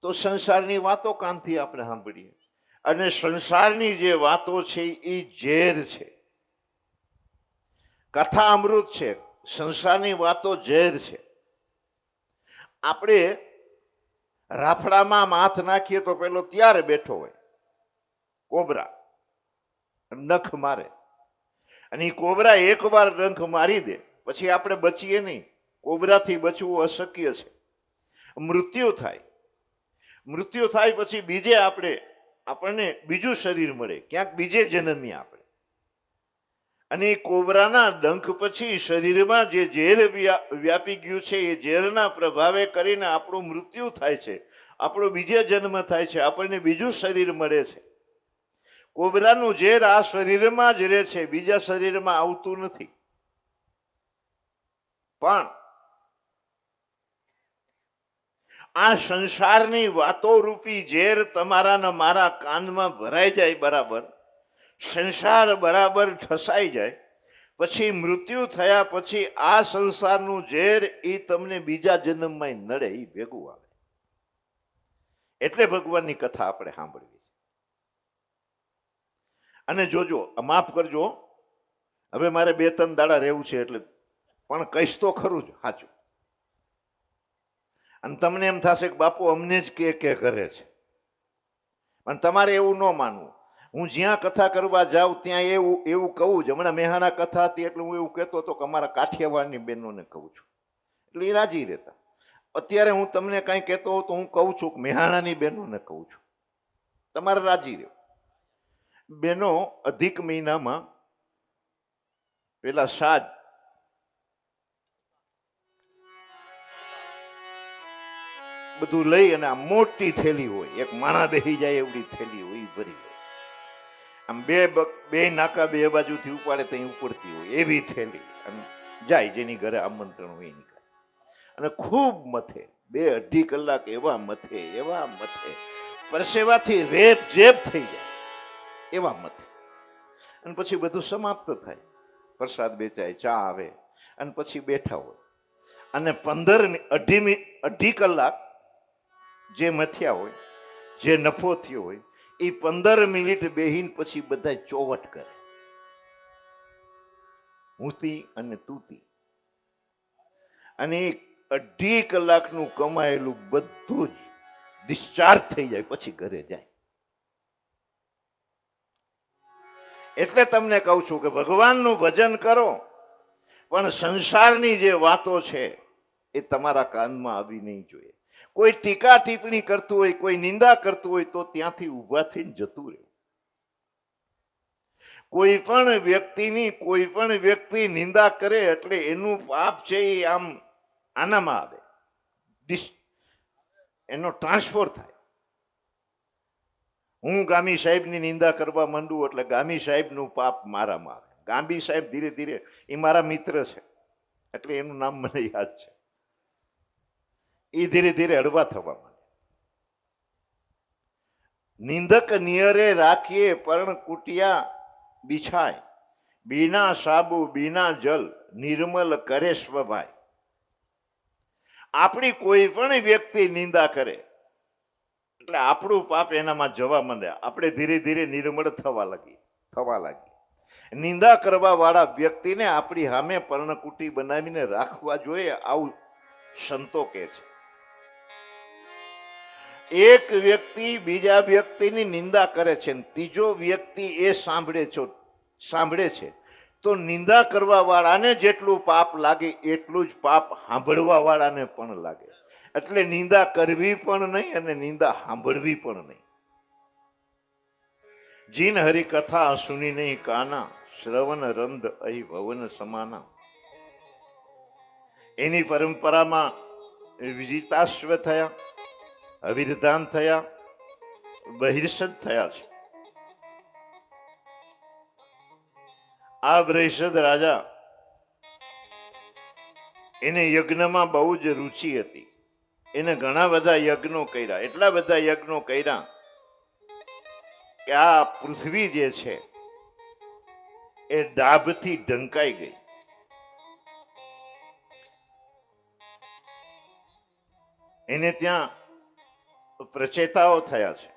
તો સંસારની વાતો કાનથી આપણે સાંભળીએ, અને સંસારની જે વાતો છે એ ઝેર છે. કથા અમૃત છે, સંસારની વાતો ઝેર છે. આપણે રાફડામાં હાથ નાખીએ તો પેલો ત્યારે બેઠો હોય કોબરા, નખ મારે, અને એ કોબરા એકવાર નખ મારી દે પછી આપણે બચીએ નહીં. કોબરાથી બચવું અશક્ય છે. મૃત્યુ થાય, મૃત્યુ થાય પછી બીજે આપણને બીજું શરીર મળે, ક્યાંક બીજે જન્મીએ આપણે. અને એ કોબરાના ડંખ પછી શરીરમાં જે ઝેર વ્યાપી ગયું છે એ ઝેરના પ્રભાવે કરીને આપણું મૃત્યુ થાય છે, આપણો બીજે જન્મ થાય છે, આપણને બીજું શરીર મળે છે. કોબરાનું ઝેર આ શરીરમાં જ રહે છે, બીજા શરીરમાં આવતું નથી. પણ આ સંસારની વાતો રૂપી ઝેર તમારા ને મારા કાનમાં ભરાઈ જાય, બરાબર સંસાર બરાબર ઠસાઈ જાય પછી મૃત્યુ થયા પછી આ સંસારનું ઝેર એ તમને બીજા જન્મમાં નડે, એ ભેગું આવે. એટલે ભગવાનની કથા આપણે સાંભળવી. અને જોજો, માફ કરજો, હવે મારે 2-3 દાડા રહેવું છે એટલે, પણ કહીશ તો ખરું જ સાચું. અને તમને એમ થશે કે બાપુ અમને જ કે કરે છે, પણ તમારે એવું ન માનવું. હું જ્યાં કથા કરવા જાઉં ત્યાં એવું કહું જ. હમણાં મેહાણા કથા હતી એટલે હું એવું કહેતો હતો કે અમારા કાઠિયાવાડની બહેનોને કહું છું, એટલે એ રાજી રહેતા. અત્યારે હું તમને કાંઈ કહેતો હોઉં તો હું કહું છું કે મેહાણાની બહેનોને કહું છું, તમારે રાજી રહ્યો. બહેનો અધિક મહિનામાં પેલા સાજ બધું લઈ અને આ મોટી થેલી હોય, એક માણા બેસી જાય એવડી થેલી હોય, એ ભરી હોય. આમ બે નાકા બે બાજુથી ઉપાડે ત્યાં ઉપડતી હોય એવી થેલી, અને જાય જેની ઘરે આમંત્રણ હોય એની ઘરે. અને ખૂબ મથે, 2-2.5 કલાક એવા મથે, પરસેવાથી રેપ જેપ થઈ જાય એવા મથે. અને પછી બધું સમાપ્ત થાય, પ્રસાદ વેચાય, ચા આવે, અને પછી બેઠા હોય. અને 2.5 કલાક જે મથ્યા હોય, જે નફો થયો હોય, એ 15 મિનિટ બેહીને પછી બધા ચોવટ કરે, હુંતી અને તૂતી. અને 2.5 કલાકનું કમાયેલું બધું જ ડિસ્ચાર્જ થઈ જાય પછી ઘરે જાય. એટલે તમને કહું છું કે ભગવાનનું ભજન કરો, પણ સંસારની જે વાતો છે એ તમારા કાનમાં આવી નહીં જોઈએ. કોઈ ટીકા ટિપ્પણી કરતું હોય, કોઈ નિંદા કરતું હોય તો ત્યાંથી ઊભા થઈને જતું રહે. કોઈ પણ વ્યક્તિ નિંદા કરે એટલે એનું પાપ છે એ આનામાં આવે, એનો ટ્રાન્સફર થાય. હું ગામી સાહેબની નિંદા કરવા માંડું એટલે ગામી સાહેબનું પાપ મારામાં આવે. ગામી સાહેબ ધીરે ધીરે એ મારા મિત્ર છે એટલે એનું નામ મને યાદ છે. એ ધીરે ધીરે હળવા થવા માંડે. નિંદક નિયરે રાખીએ પર્ણ કુટિયા બિછાય, બીના સાબુ બીના જલ નિર્મલ કરે સ્વભાય. આપણી કોઈ પણ વ્યક્તિ નિંદા કરે એટલે આપણું પાપ એનામાં જવા માંડે. આપણે ધીરે ધીરે નિર્મળ થવા લાગી. નિંદા કરવા વાળા વ્યક્તિને આપણી સામે પર્ણકુટી બનાવીને રાખવા જોઈએ, આવું સંતો કહે છે. એક વ્યક્તિ બીજા વ્યક્તિની નિંદા કરે છે, ત્રીજો વ્યક્તિ એ સાંભળે છે, તો નિંદા કરવા વાળાને જેટલું પાપ લાગે એટલું જ પાપ સાંભળવા વાળાને પણ લાગે. એટલે નિંદા કરવી પણ નહીં અને નિંદા સાંભળવી પણ નહીં. જીન હરી કથા સુની નહીં કાના, શ્રવણ રંધ અહીં ભવન સમાના. એની પરંપરામાં વિજિતાશ્વ થયા, અવિરધાન થયા, બહિર્ષદ થયા છે. આ બહિર્ષદ રાજા એને યજ્ઞમાં બહુ જ રુચિ હતી. એને ઘણા બધા યજ્ઞો કર્યા, એટલા બધા યજ્ઞો કર્યા કે આ પૃથ્વી જે છે એ ડાભથી ઢંકાઈ ગઈ. એને ત્યાં પ્રચેતાઓ થયા છે.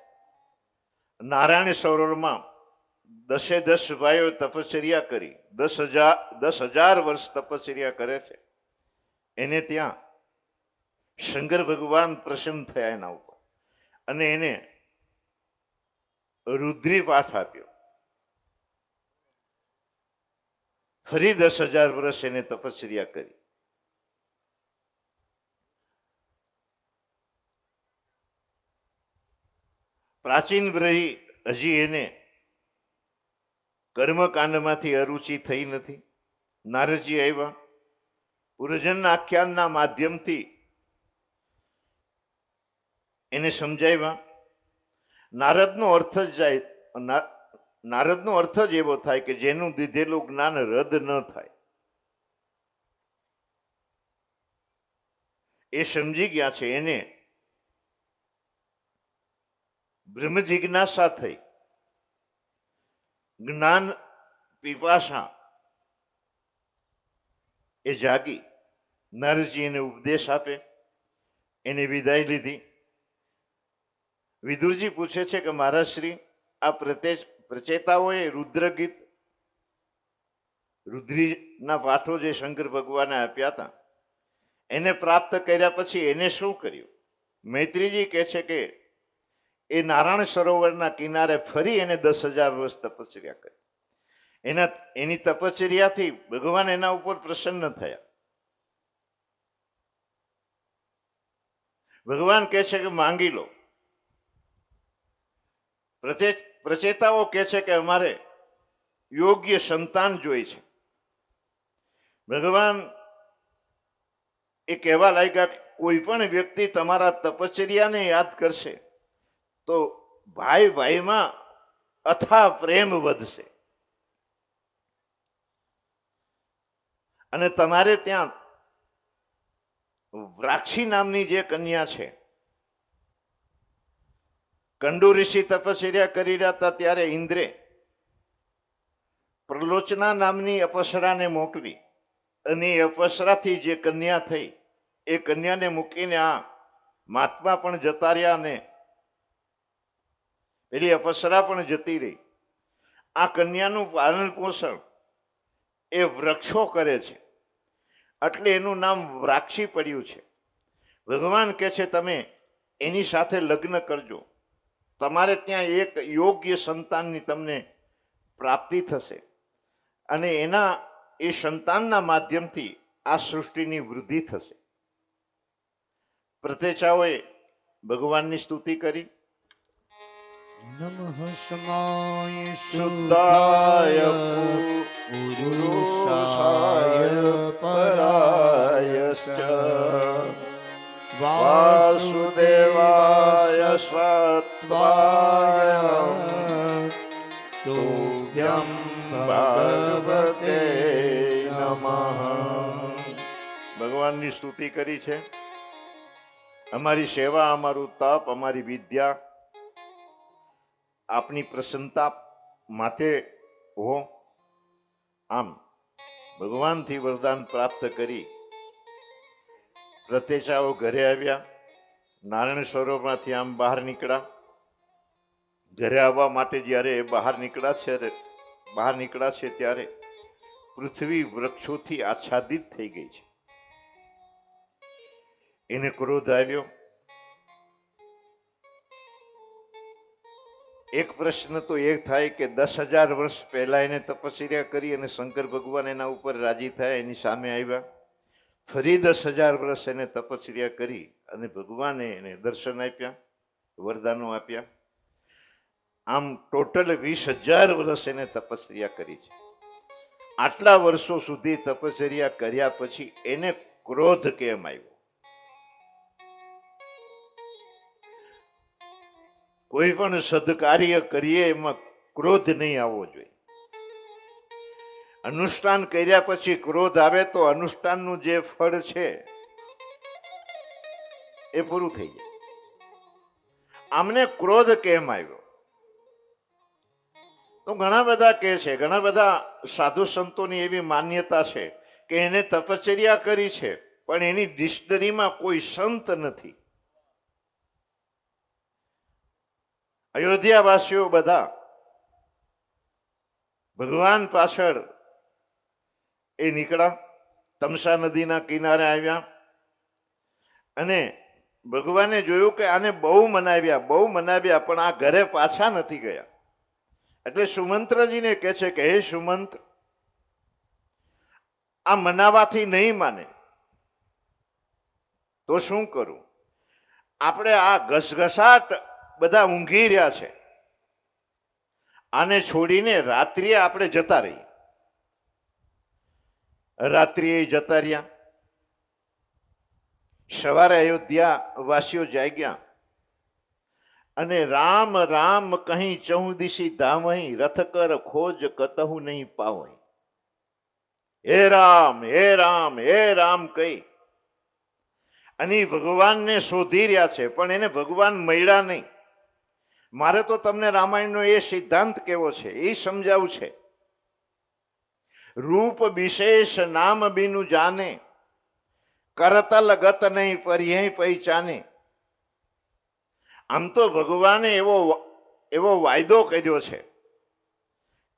નારાયણ સરોવરમાં 10 ભાઈઓ તપશ્ચર્યા કરી, 10,000 વર્ષ તપશ્ચર્યા કરે છે. એને ત્યાં શંકર ભગવાન પ્રસન્ન થયા એના ઉપર અને એને રુદ્રી પાઠ આપ્યો. ફરી 10,000 વર્ષ એને તપશ્ચર્યા કરી. પ્રાચીન બ્રહ્મી હજી એને કર્મકાંડમાંથી અરુચિ થઈ નથી. નારદજી આવ્યા, પુરજન આખ્યાનના માધ્યમથી એને સમજાવ્યા. નારદનો અર્થ જ જાય, નારદનો અર્થ જ એવો થાય કે જેનું દીધેલું જ્ઞાન રદ ન થાય. એ સમજી ગયા છે. એને બ્રહ્મ જિજ્ઞાસા થઈ, જ્ઞાન પીપાસા એ જાગી. નારદજી એને ઉપદેશ આપે, એને વિદાય લીધી. વિદુરજી પૂછે છે કે મહારાજ શ્રી, આ પ્રચેતાઓએ રુદ્રગીત, રુદ્રીના પાઠો જે શંકર ભગવાને આપ્યા હતા એને પ્રાપ્ત કર્યા પછી એને શું કર્યું? મૈત્રીજી કહે છે કે એ નારાયણ સરોવરના કિનારે ફરી એને 10,000 વર્ષ તપશ્ચર્યા કરી. એની તપશ્ચર્યાથી ભગવાન એના ઉપર પ્રસન્ન થયા. ભગવાન કહે છે કે માંગી લો. પ્રચેતાઓ કહે છે કે અમારે યોગ્ય સંતાન જોઈ છે. ભગવાન એ કહેવા લાગ્યા કે કોઈ પણ વ્યક્તિ તમારા તપશ્ચર્યાને યાદ કરશે તો ભાઈ ભાઈમાં અથા પ્રેમ વધશે. અને તમારે ત્યાં વ્રાક્ષી નામની જે કન્યા છે, કંડુ ઋષિ તપશ્ચર્યા કરી રહ્યા હતા ત્યારે ઇન્દ્રે પ્રલોચના નામની અપસરાને મોકલી અને એ અપસરાથી જે કન્યા થઈ એ કન્યાને મૂકીને આ મહાત્મા પણ જતા રહ્યા અને પેલી અપસરા પણ જતી રહી. આ કન્યાનું પાલન પોષણ એ વૃક્ષો કરે છે એટલે એનું નામ વ્રાક્ષી પડ્યું છે. ભગવાન કહે છે તમે એની સાથે લગ્ન કરજો, તમારે ત્યાં એક યોગ્ય સંતાનની તમને પ્રાપ્તિ થશે અને એના એ સંતાનના માધ્યમથી આ સૃષ્ટિની વૃદ્ધિ થશે. પ્રત્યેચાઓએ ભગવાનની સ્તુતિ કરી. નમઃ સ્માય શુદ્ધાય પુરુષાય પરાય વાસુદેવાય ત્વાય તુભ્યં ભગવતે નમઃ. ભગવાનની સ્તુતિ કરી છે. અમારી સેવા, અમારું તપ, અમારી વિદ્યા આપની પ્રસન્નતા માટે હો. આમ ભગવાનથી વરદાન પ્રાપ્ત કરી પ્રત્યેચાઓ ઘરે આવ્યા. નારાયણ સરોવરમાંથી આમ બહાર નીકળ્યા. ઘરે આવવા માટે જ્યારે બહાર નીકળ્યા છે ત્યારે પૃથ્વી વૃક્ષોથી આચ્છાદિત થઈ ગઈ છે. એને ક્રોધ આવ્યો. એક પ્રશ્ન તો એ થાય કે 10,000 વર્ષ પહેલા એને તપસ્યા કરી અને શંકર ભગવાન એના ઉપર રાજી થયા, એની સામે આવ્યા. ફરી 10,000 વર્ષ એને તપસ્યા કરી અને ભગવાને એને દર્શન આપ્યા, વરદાનો આપ્યા. આમ ટોટલ 20,000 વર્ષ એને તપસ્યા કરી છે. આટલા વર્ષો સુધી તપસ્યા કર્યા પછી એને ક્રોધ કેમ આવ્યો? કોઈ પણ સદકાર્ય કરીએ એમાં ક્રોધ નહીં આવવો જોઈએ. અનુષ્ઠાન કર્યા પછી ક્રોધ આવે તો અનુષ્ઠાનનું જે ફળ છે એ પૂરું થઈ જાય. આમને ક્રોધ કેમ આવ્યો? તો ઘણા બધા કહે છે, ઘણા બધા સાધુ સંતોની એવી માન્યતા છે કે એને તપશ્ચર્યા કરી છે પણ એની ડિક્શનરીમાં કોઈ સંત નથી. અયોધ્યાવાસીઓ બધા ભગવાન પાછળ એ નીકળ્યા. તમસા નદીના કિનારે આવ્યા અને ભગવાને જોયું કે આને બહુ મનાવ્યા પણ આ ઘરે પાછા નથી ગયા. એટલે સુમંત્રજીને કહે છે કે હે સુમંત્ર, આ મનાવાથી નહીં માને તો શું કરું? આપણે આ ઘસઘસાટ બધા ઊંઘી રહ્યા છે, આને છોડીને રાત્રિએ આપણે જતા રહીએ. રાત્રિએ જતા રહ્યા. સવારે અયોધ્યા વાસીઓ જાગ્યા અને રામ રામ કહી ચૌદિશી ધામહી, રથ કર ખોજ કતહુ નહીં પાવઈ. હે રામ હે રામ હે રામ કહી અને ભગવાનને શોધી રહ્યા છે પણ એને ભગવાન મળ્યા નહીં. મારે તો તમને રામાયણનો એ સિદ્ધાંત કેવો છે એ સમજાવું છે. રૂપ વિશેષ નામ બીનું જાને, કરતલ ગત નહીં પરિહે પહેચાને. આમ તો ભગવાને એવો વાયદો કર્યો છે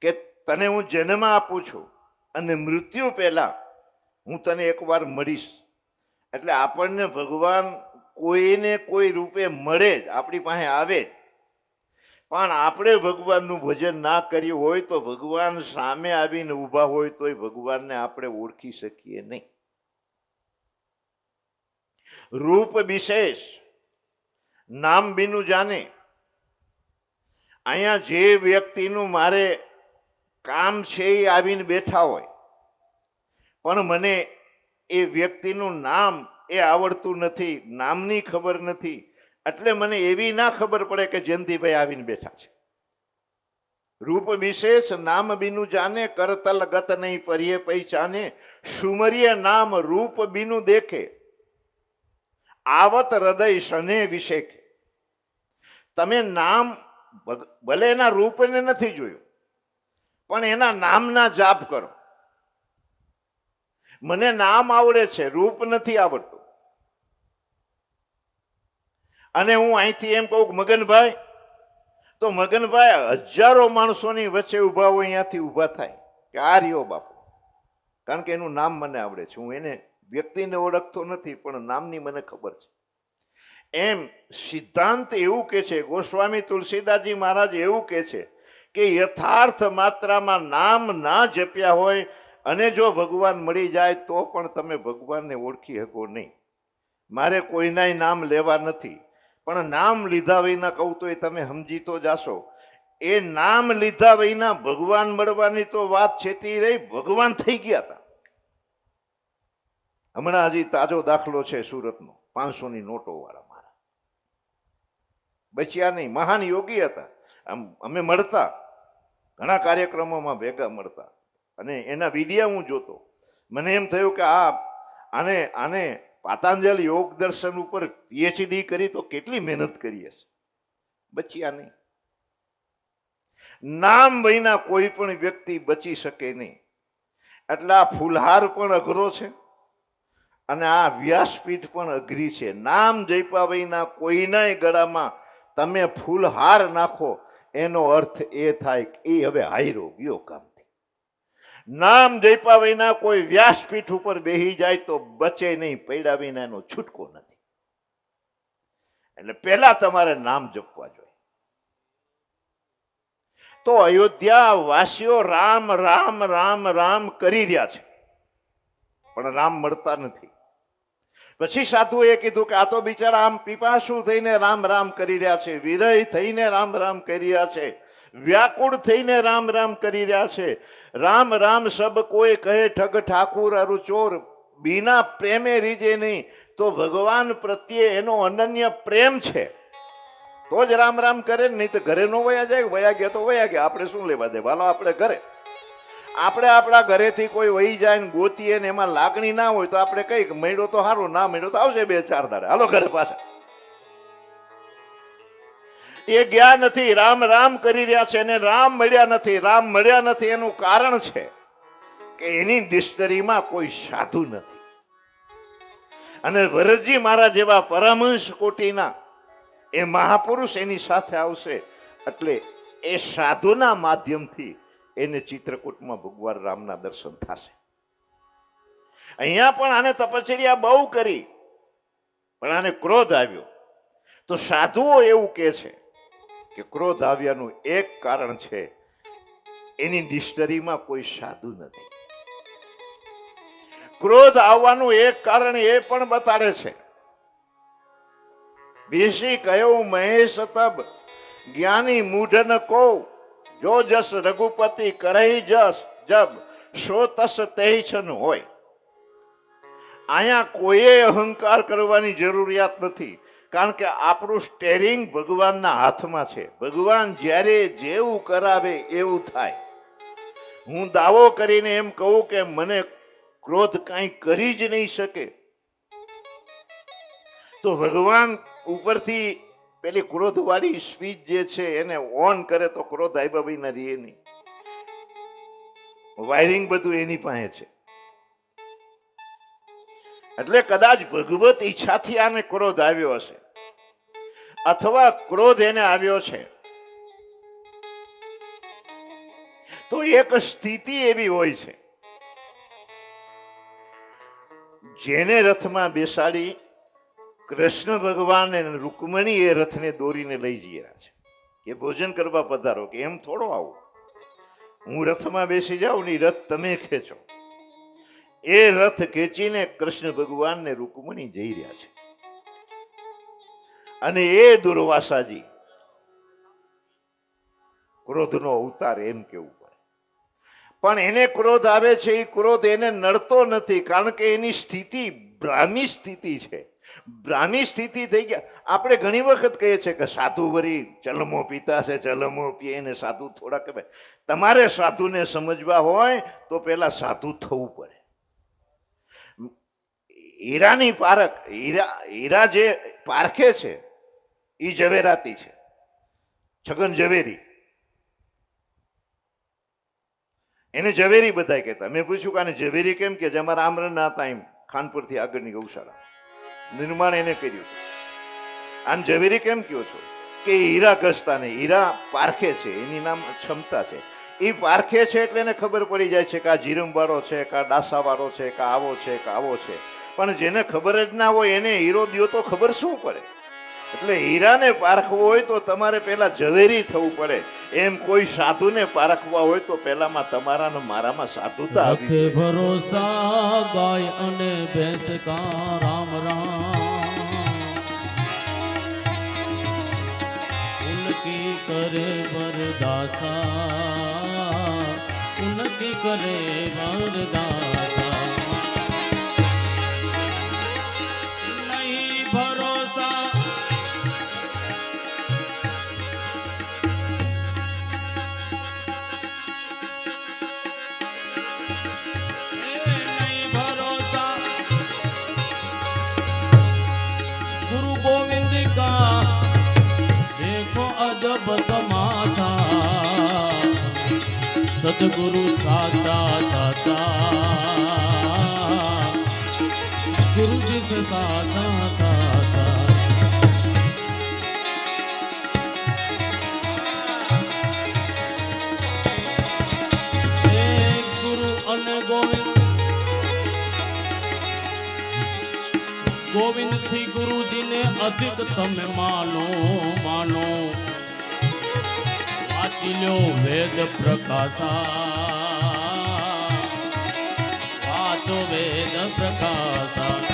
કે તને હું જન્મ આપું છું અને મૃત્યુ પહેલા હું તને એકવાર મળીશ. એટલે આપણને ભગવાન કોઈને કોઈ રૂપે મળે જ, આપણી પાસે આવે જ. પણ આપણે ભગવાનનું ભજન ના કર્યું હોય તો ભગવાન સામે આવીને ઊભા હોય તોય ભગવાનને આપણે ઓળખી શકીએ નહીં. રૂપ વિશેષ નામ બીનું જાને. અહીંયા જે વ્યક્તિનું મારે કામ છે એ આવીને બેઠા હોય પણ મને એ વ્યક્તિનું નામ એ આવડતું નથી, નામની ખબર નથી, એટલે મને એવી ના ખબર પડે કે જયંતિભાઈ આવીને બેઠા છે. રૂપ વિશેષ નામ બીનું જાને, કરતલ ગત નહીં પરિયે પહેચાને. સુમરીય નામ રૂપ બીનું દેખે, આવત હૃદય સને વિશેખે. તમે નામ ભલે એના રૂપને નથી જોયું પણ એના નામના જાપ કરો. મને નામ આવડે છે, રૂપ નથી આવડતું. અને હું અહીંથી એમ કહું મગનભાઈ, તો મગનભાઈ હજારો માણસોની વચ્ચે ઉભા હોય અહીંયાથી ઉભા થાય કે આ રહ્યો બાપુ, કારણ કે એનું નામ મને આવડે છે. હું એને વ્યક્તિને ઓળખતો નથી પણ નામની મને ખબર છે. એમ સિદ્ધાંત એવું કે છે, ગોસ્વામી તુલસીદાસજી મહારાજ એવું કે છે કે યથાર્થ માત્રામાં નામ ના જપ્યા હોય અને જો ભગવાન મળી જાય તો પણ તમે ભગવાનને ઓળખી શકો નહીં. મારે કોઈનાય નામ લેવા નથી પણ નામ લીધા વિના કહું તો એ તમે સમજી તો જાશો. એ નામ લીધા વિના ભગવાન મળવાની તો વાત છેટી રહી, ભગવાન થઈ ગયા હતા. હમણાં હજી તાજો દાખલો છે સુરતનો, 500ની નોટો વાળા મારા. બચ્યા નહીં. મહાન યોગી હતા. અમે મળતા, ઘણા કાર્યક્રમોમાં ભેગા મળતા અને એના વિડીયા હું જોતો. મને એમ થયું કે આને પાતંજલ યોગ દર્શન ઉપર પીએચડી કરી તો કેટલી મહેનત કરી હશે. બચ્યા નહીં. નામ વિના કોઈ પણ વ્યક્તિ બચી શકે નહીં. એટલે આ ફૂલહાર પણ અઘરો છે અને આ વ્યાસપીઠ પણ અઘરી છે. નામ જપ્યા વિના કોઈના ગળામાં તમે ફૂલહાર નાખો એનો અર્થ એ થાય કે એ હવે હાયરો ગયો કામથી. નામ જપ્યા વિના કોઈ વ્યાસપીઠ ઉપર બેહી જાય તો બચે નહીં, પડ્યા વિના એનો છૂટકો નથી. એટલે પહેલા તમારે નામ જપવા જોઈએ. તો અયોધ્યા વાસીઓ રામ રામ રામ રામ કરી રહ્યા છે, પણ રામ મળતા નથી. પછી સાધુએ કીધું કે આ તો બિચારા આમ પીપાસુ થઈને રામ રામ કરી રહ્યા છે, વિરહ થઈને રામ રામ કરી રહ્યા છે, વ્યાકુળ થઈને રામ રામ કરી રહ્યા છે. રામ રામ સબ કોઈ કહે ઠગ ઠાકુર અરુ ચોર, બીના પ્રેમે રીજે નહીં. તો ભગવાન પ્રત્યે એનો અનન્ય પ્રેમ છે તો જ રામ રામ કરે, નહીં તો ઘરે નો વયા જાય. વયા ગયા તો વયા ગયા, આપણે શું લેવા દે? વાલો આપણે ઘરે, આપણે આપણા ઘરેથી કોઈ વહી જાય ને ગોતીએ ને એમાં લાગણી ના હોય તો આપણે કઈ મળ્યો તો સારું, ના મળ્યો તો આવશે 2-4 દાડે, હાલો ઘરે પાછા. એ ગયા નથી, રામ રામ કરી રહ્યા છે અને રામ મળ્યા નથી. રામ મળ્યા નથી એનું કારણ છે કે એની ડિસ્ટરીમાં કોઈ સાધુ નથી. અને ભરતજી મારા જેવા પરમહંસ કોટીના એ મહાપુરુષ એની સાથે આવશે એટલે એ સાધુના માધ્યમથી એને ચિત્રકૂટમાં ભગવાન રામના દર્શન થશે. અહીંયા પણ આને તપશ્ચર્યા બહુ કરી પણ આને ક્રોધ આવ્યો. તો સાધુઓ એવું કહે છે કે ક્રોધ આવ્યાનું એક કારણ છે એની ડિસ્ટરીમાં કોઈ સાધુ નથી. ક્રોધ આવવાનું એક કારણ એ પણ બતાડે છે. બેસી કહ્યું મહેશ તબ જ્ઞાની મૂઢન કો, જો જસ રઘુપતિ કરહી જસ જબ સો તસ તેહન હોય. અહીંયા કોઈએ અહંકાર કરવાની જરૂરિયાત નથી, કારણ કે આપણું સ્ટેરિંગ ભગવાનના હાથમાં છે. ભગવાન જ્યારે જેવું કરાવે એવું થાય. હું દાવો કરીને એમ કહું કે મને ક્રોધ કાંઈ કરી જ નહીં શકે, તો ભગવાન ઉપરથી પેલી ક્રોધ વાળી સ્વિચ જે છે એને ઓન કરે તો ક્રોધ આવ્યા વિના રહે નહીં. વાયરિંગ બધું એની પાસે છે. એટલે કદાચ ભગવત ઈચ્છાથી આને ક્રોધ આવ્યો હશે, અથવા ક્રોધ એને આવ્યો છે તો એક સ્થિતિ એવી હોય છે જેને રથમાં બેસાડી કૃષ્ણ ભગવાન અને રૂકમણી એ રથને દોરીને લઈ જઈ રહ્યા છે કે ભોજન કરવા પધારો. કે એમ થોડો આવું, હું રથમાં બેસી જાઉં ને રથ તમે ખેંચો. એ રથ ખેંચીને કૃષ્ણ ભગવાન ને રૂકમણી જઈ રહ્યા છે. અને એ દુર્વાસાજી ક્રોધનો અવતાર એમ કેવું પડે. પણ એને ક્રોધ આવે છે, એ ક્રોધ એને નડતો નથી, કારણ કે એની સ્થિતિ બ્રાહ્મી સ્થિતિ છે. બ્રાહ્મી સ્થિતિ થઈ ગયા. આપણે ઘણી વખત કહીએ છીએ કે સાધુ વરી ચલમો પીતા છે, ચલમો પીએ ને સાધુ થોડા કહેવાય. તમારે સાધુને સમજવા હોય તો પેલા સાધુ થવું પડે. હીરાની પારખ, હીરા જે પારખે છે એ ઝવેરાતી છે, છગન ઝવેરી. એને ઝવેરી બધા કહેતા. મેં પૂછ્યું કે આને ઝવેરી કેમ કે અમારા આમરણના હતા એમ ખાનપુરથી આગળની ગૌશાળા નિર્માણ એને કર્યું. આને ઝવેરી કેમ કહો છો? કે હીરા ઘસતા ને હીરા પારખે છે, એની નામ ક્ષમતા છે. એ પારખે છે એટલે એને ખબર પડી જાય છે કે આ જીરમ વાળો છે, કે આ ડાસા વાળો છે, કે આવો છે, કે આવો છે. પણ જેને ખબર જ ના હોય એને હીરો દ્યો તો ખબર શું પડે? એટલે હીરાને પારખવો હોય તો તમારે પેલા ઝવેરી થવું પડે. એમ કોઈ સાધુને પારખવા હોય તો પેલામાં તમારા ને મારામાં સાધુતા આવી રખે ભરોસા ગાય અને ભેંસ કા રામ રામ, ઉનકી કરે વરદાસા, ઉનકી કરે વરદાસા. નહીં ભરોસા સબ સમાતા સદગુરુ સાચા સાચા ગુરુજી સે સાચા સાચા એક ગુરુ અને ગોવિંદ થી ગુરુજીને અધિક તમે માનો માનો વાંચી લ્યો વેદ પ્રકાશા વાંચો વેદ પ્રકાશા